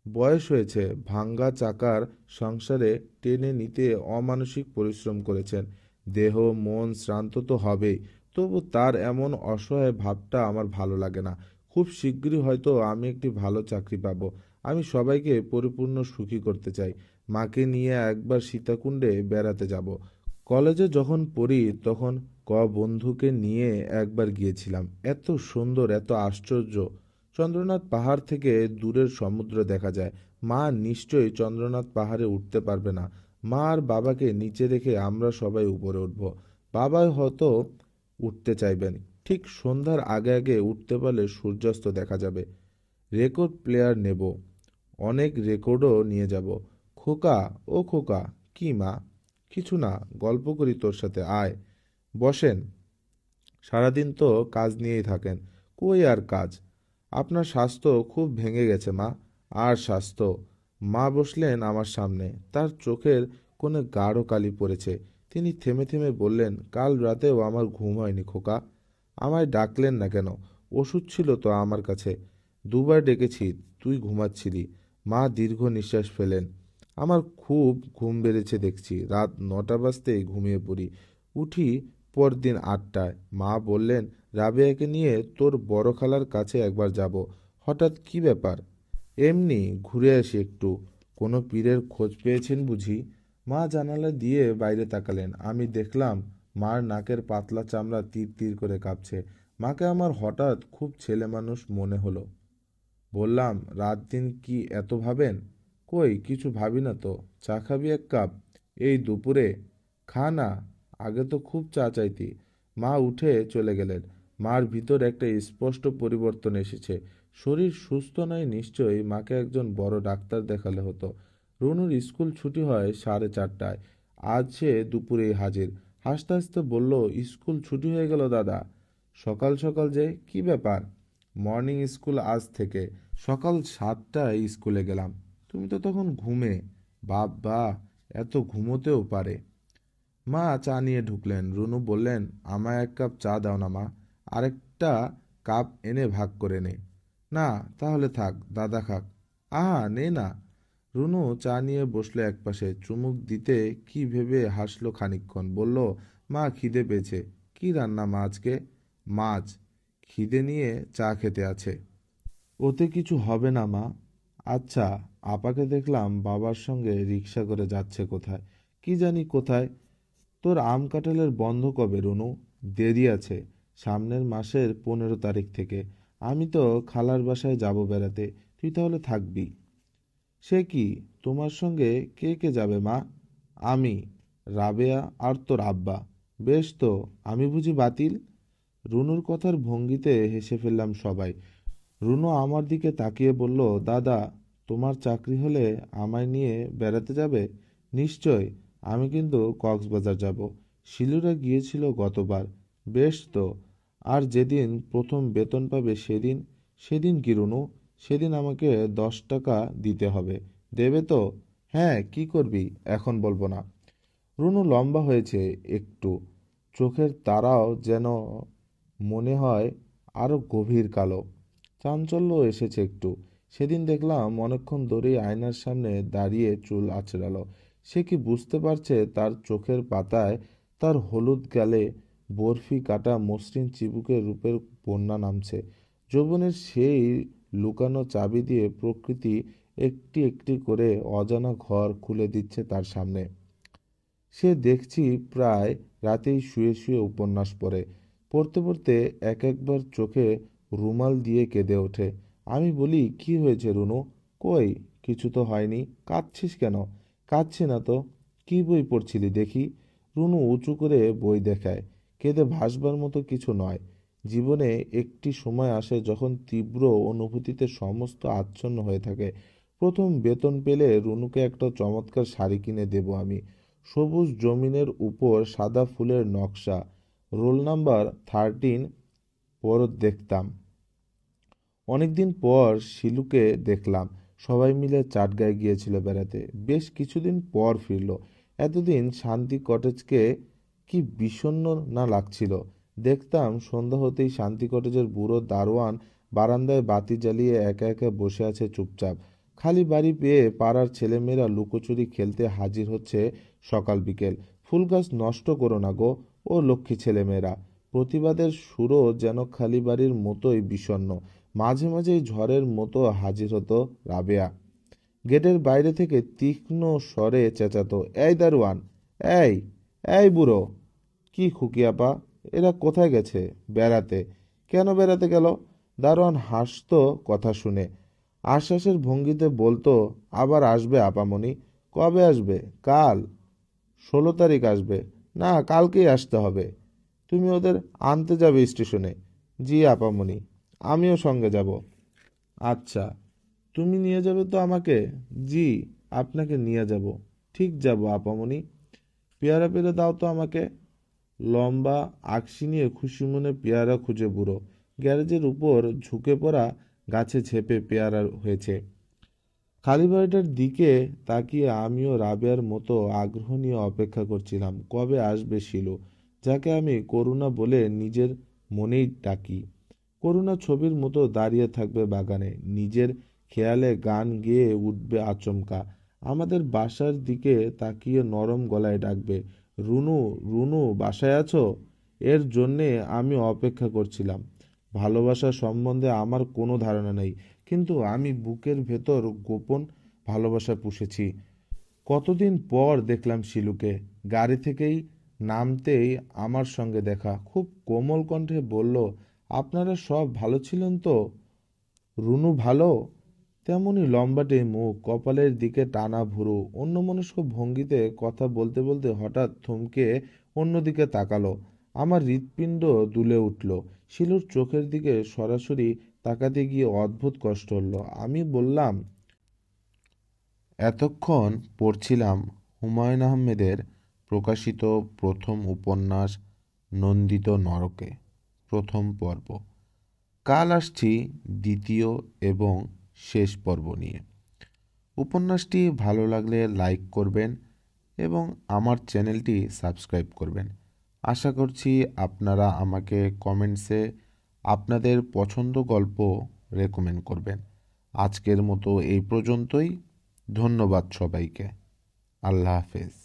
A: বয়স হয়েছে। ভাঙ্গা চাকার সংসারে টেনে নিতে অমানসিক পরিশ্রম করেছেন। দেহ মন শ্রান্ত তো হবেই, তবু তার এমন অসহায় ভাবটা আমার ভালো লাগে না। খুব শীঘ্রই হয়তো আমি একটি ভালো চাকরি পাবো। আমি সবাইকে পরিপূর্ণ সুখী করতে চাই। মাকে নিয়ে একবার সীতাকুণ্ডে বেড়াতে যাব। কলেজে যখন পড়ি তখন বন্ধুকে নিয়ে একবার গিয়েছিলাম। এত সুন্দর, এত আশ্চর্য। চন্দ্রনাথ পাহাড় থেকে দূরের সমুদ্র দেখা যায়। মা নিশ্চয়ই চন্দ্রনাথ পাহাড়ে উঠতে পারবে না। মা আর বাবাকে নিচে রেখে আমরা সবাই উপরে উঠব। বাবা হয়তো উঠতে চাইবেন। ঠিক সন্ধ্যার আগে আগে উঠতে পারলে সূর্যাস্ত দেখা যাবে। রেকর্ড প্লেয়ার নেব, অনেক রেকর্ডও নিয়ে যাব। খোকা, ও খোকা। কি মা? কিছু না, গল্প করি তোর সাথে, আয়। বসেন। সারাদিন তো কাজ নিয়েই থাকেন। কই আর কাজ? আপনার স্বাস্থ্য খুব ভেঙে গেছে মা। আর স্বাস্থ্য? মা বসলেন আমার সামনে। তার চোখের কোণে গাঢ় কালি পড়েছে। তিনি থেমে থেমে বললেন, কাল রাতেও আমার ঘুম হয়নি খোকা। আমায় ডাকলেন না কেন? ওষুধ ছিল তো আমার কাছে, দুবার ডেকেছি, তুই ঘুমাচ্ছিলি। মা দীর্ঘ নিঃশ্বাস ফেলেন। আমার খুব ঘুম বেড়েছে দেখছি। রাত 9টা বাজতেই ঘুমিয়ে পড়ি। উঠি পরদিন 8টায়। মা বললেন, রাবেয়াকে নিয়ে তোর বড় খালার কাছে একবার যাব। হঠাৎ কি ব্যাপার? এমনি ঘুরে আসি একটু। কোনো পীরের খোঁজ পেয়েছেন বুঝি? মা জানালা দিয়ে বাইরে তাকালেন। আমি দেখলাম মার নাকের পাতলা চামড়া তীর তীর করে কাঁপছে। মাকে আমার হঠাৎ খুব ছেলে মানুষ মনে হলো। বললাম, রাত দিন কি এত ভাবেন? কই কিছু ভাবি না তো। চা খাবি এক কাপ? এই দুপুরে? খা না, আগে তো খুব চা চাইতি। মা উঠে চলে গেলেন। মার ভিতর একটা স্পষ্ট পরিবর্তন এসেছে। শরীর সুস্থ নয় নিশ্চয়ই। মাকে একজন বড় ডাক্তার দেখালে হতো। রুনুর স্কুল ছুটি হয় 4:30টায়। আজ সে দুপুরেই হাজির। হাসতে হাসতে বলল, স্কুল ছুটি হয়ে গেল দাদা। সকাল সকাল যে, কি ব্যাপার? মর্নিং স্কুল আজ থেকে। সকাল 7টায় স্কুলে গেলাম। তুমি তো তখন ঘুমে। বাবা, এত ঘুমোতেও পারে। মা চা নিয়ে ঢুকলেন। রুনু বললেন, আমায় এক কাপ চা দাও না মা। আরেকটা কাপ এনে ভাগ করে নে। না, তাহলে থাক, দাদা খাক। আহা, নে না। রুনু চা নিয়ে বসলো একপাশে। চুমুক দিতে কি ভেবে হাসলো খানিকক্ষণ। বলল, মা খিদে পেয়েছে। কি রান্না মা আজকে? মাছ। খিদে নিয়ে চা খেতে আছে। ওতে কিছু হবে না মা। আচ্ছা। আপাকে দেখলাম বাবার সঙ্গে রিকশা করে যাচ্ছে কোথায়, কি জানি কোথায়। তোর আম কাঁঠালের বন্ধ কবে রুনু? দেরি আছে, সামনের মাসের 15 তারিখ থেকে। আমি তো খালার বাসায় যাব বেড়াতে, তুই তাহলে থাকবি? সে কি, তোমার সঙ্গে কে কে যাবে মা? আমি, রাবেয়া আর তোর আব্বা। বেশ তো, আমি বুঝি বাতিল? রুনুর কথার ভঙ্গিতে হেসে ফেললাম সবাই। রুনু আমার দিকে তাকিয়ে বলল, দাদা, তোমার চাকরি হলে আমায় নিয়ে বেড়াতে যাবে? নিশ্চয়। আমি কিন্তু কক্সবাজার যাব। শিলুরা গিয়েছিল গতবার। বেশ তো। আর যেদিন প্রথম বেতন পাবে সেদিন? সেদিন কি রুনু? সেদিন আমাকে 10 টাকা দিতে হবে। দেবে তো? হ্যাঁ, কি করবি এখন বলবো না। রুনু লম্বা হয়েছে একটু, চোখের তারাও যেন, মনে হয় আরও গভীর কালো। চাঞ্চল্য এসেছে একটু। সেদিন দেখলাম অনেকক্ষণ ধরেই আয়নার সামনে দাঁড়িয়ে চুল আঁচড়ালো। সে কি বুঝতে পারছে তার চোখের পাতায়, তার হলুদ গালে বরফি কাটা মসৃণ চিবুকে রূপের বন্যা নামছে? যৌবনের সেই লুকানো চাবি দিয়ে প্রকৃতি একটি একটি করে অজানা ঘর খুলে দিচ্ছে তার সামনে। সে দেখছি প্রায় রাতেই শুয়ে শুয়ে উপন্যাস পড়ে। পড়তে পড়তে এক একবার চোখে রুমাল দিয়ে কেঁদে ওঠে। আমি বলি, কি হয়েছে রুনু? কই, কিছু তো হয়নি। কাঁদছিস কেন? কাঁদছি না তো। কি বই পড়ছিলি দেখি? রুনু উঁচু করে বই দেখায়। কেঁদে ভাসবার মতো কিছু নয়। জীবনে একটি সময় আসে যখন তীব্র অনুভূতিতে সমস্ত আচ্ছন্ন হয়ে থাকে। প্রথম বেতন পেলে রুনুকে একটা চমৎকার শাড়ি কিনে দেব আমি। সবুজ জমিনের উপর সাদা ফুলের নকশা, রোল নাম্বার 13 পরত দেখতাম। অনেকদিন পর শিলুকে দেখলাম। সবাই মিলে চাটগাঁয় গিয়েছিল বেড়াতে। বেশ কিছুদিন পর ফিরল। এতদিন শান্তি কটেজকে কি বিষণ্ণ না লাগছিল। দেখতাম সন্ধ্যা হতেই শান্তি কটেজের বুড়ো দারোয়ান বারান্দায় বাতি জ্বালিয়ে একা একা বসে আছে চুপচাপ। খালি বাড়ি পেয়ে পাড়ার ছেলেমেয়েরা লুকোচুরি খেলতে হাজির হচ্ছে সকাল বিকেল। ফুল গাছ নষ্ট করো না গো, ও লক্ষ্মী ছেলেমেয়েরা। প্রতিবাদের সুরও যেন খালি বাড়ির মতোই বিষণ্ণ। মাঝে মাঝেই ঝড়ের মতো হাজির হতো রাবেয়া। গেটের বাইরে থেকে তীক্ষ্ণ স্বরে চেঁচাতো, এই দারোয়ান, এই, এই বুড়ো। কি খুকি আপা, এরা কোথায় গেছে? বেড়াতে। কেন বেড়াতে গেল? দারোয়ান হাসতো কথা শুনে। আশ্বাসের ভঙ্গিতে বলতো, আবার আসবে আপামনি। কবে আসবে? কাল। 16 তারিখ আসবে। না, কালকেই আসতে হবে। তুমি ওদের আনতে যাবে স্টেশনে? জি আপামনি। আমিও সঙ্গে যাব। আচ্ছা, তুমি নিয়ে যাবে তো আমাকে? জি, আপনাকে নিয়ে যাব। ঠিক যাব আপামনি। পেয়ারা পেরে দাও তো আমাকে। লম্বা আকশি নিয়ে খুশি মনে পেয়ারা খুঁজে বুড়ো। গ্যারেজের উপর ঝুঁকে পড়া গাছে ঝেঁপে পেয়ারা হয়েছে। খালি বাড়িটার দিকে তাকিয়ে আমিও রাবেয়ার মতো আগ্রহ নিয়ে অপেক্ষা করছিলাম কবে আসবে শিলু, যাকে আমি করুণা বলে নিজের মনেই ডাকি। করুণা ছবির মতো দাঁড়িয়ে থাকবে বাগানে, নিজের খেয়ালে গান গেয়ে উঠবে আচমকা। আমাদের বাসার দিকে তাকিয়ে নরম গলায় ডাকবে, রুনু, রুনু, বাসায় আছো? এর জন্যে আমি অপেক্ষা করছিলাম। ভালোবাসা সম্বন্ধে আমার কোনো ধারণা নেই, কিন্তু আমি বুকের ভেতর গোপন ভালোবাসা পুষেছি। কতদিন পর দেখলাম শিলুকে। গাড়ি থেকেই নামতেই আমার সঙ্গে দেখা। খুব কোমল কণ্ঠে বলল, আপনারা সব ভালো ছিলেন তো? রুনু ভালো? তেমনি লম্বাটে মুখ, কপালের দিকে টানা ভুরু, অন্যমনস্ক ভঙ্গিতে কথা বলতে বলতে হঠাৎ থমকে অন্যদিকে তাকালো। আমার হৃৎপিণ্ড দুলে উঠল। শিলুর চোখের দিকে সরাসরি তাকাতে গিয়ে অদ্ভুত কষ্ট হলো। আমি বললাম, এতক্ষণ পড়ছিলাম হুমায়ুন আহমেদের প্রকাশিত প্রথম উপন্যাস নন্দিত নরকে, প্রথম পর্ব। কাল আসছি দ্বিতীয় এবং শেষ পর্ব নিয়ে। উপন্যাসটি ভালো লাগলে লাইক করবেন এবং আমার চ্যানেলটি সাবস্ক্রাইব করবেন। আশা করছি আপনারা আমাকে কমেন্টসে আপনাদের পছন্দ গল্প রেকমেন্ড করবেন। আজকের মতো এই পর্যন্তই। ধন্যবাদ সবাইকে। আল্লাহ হাফেজ।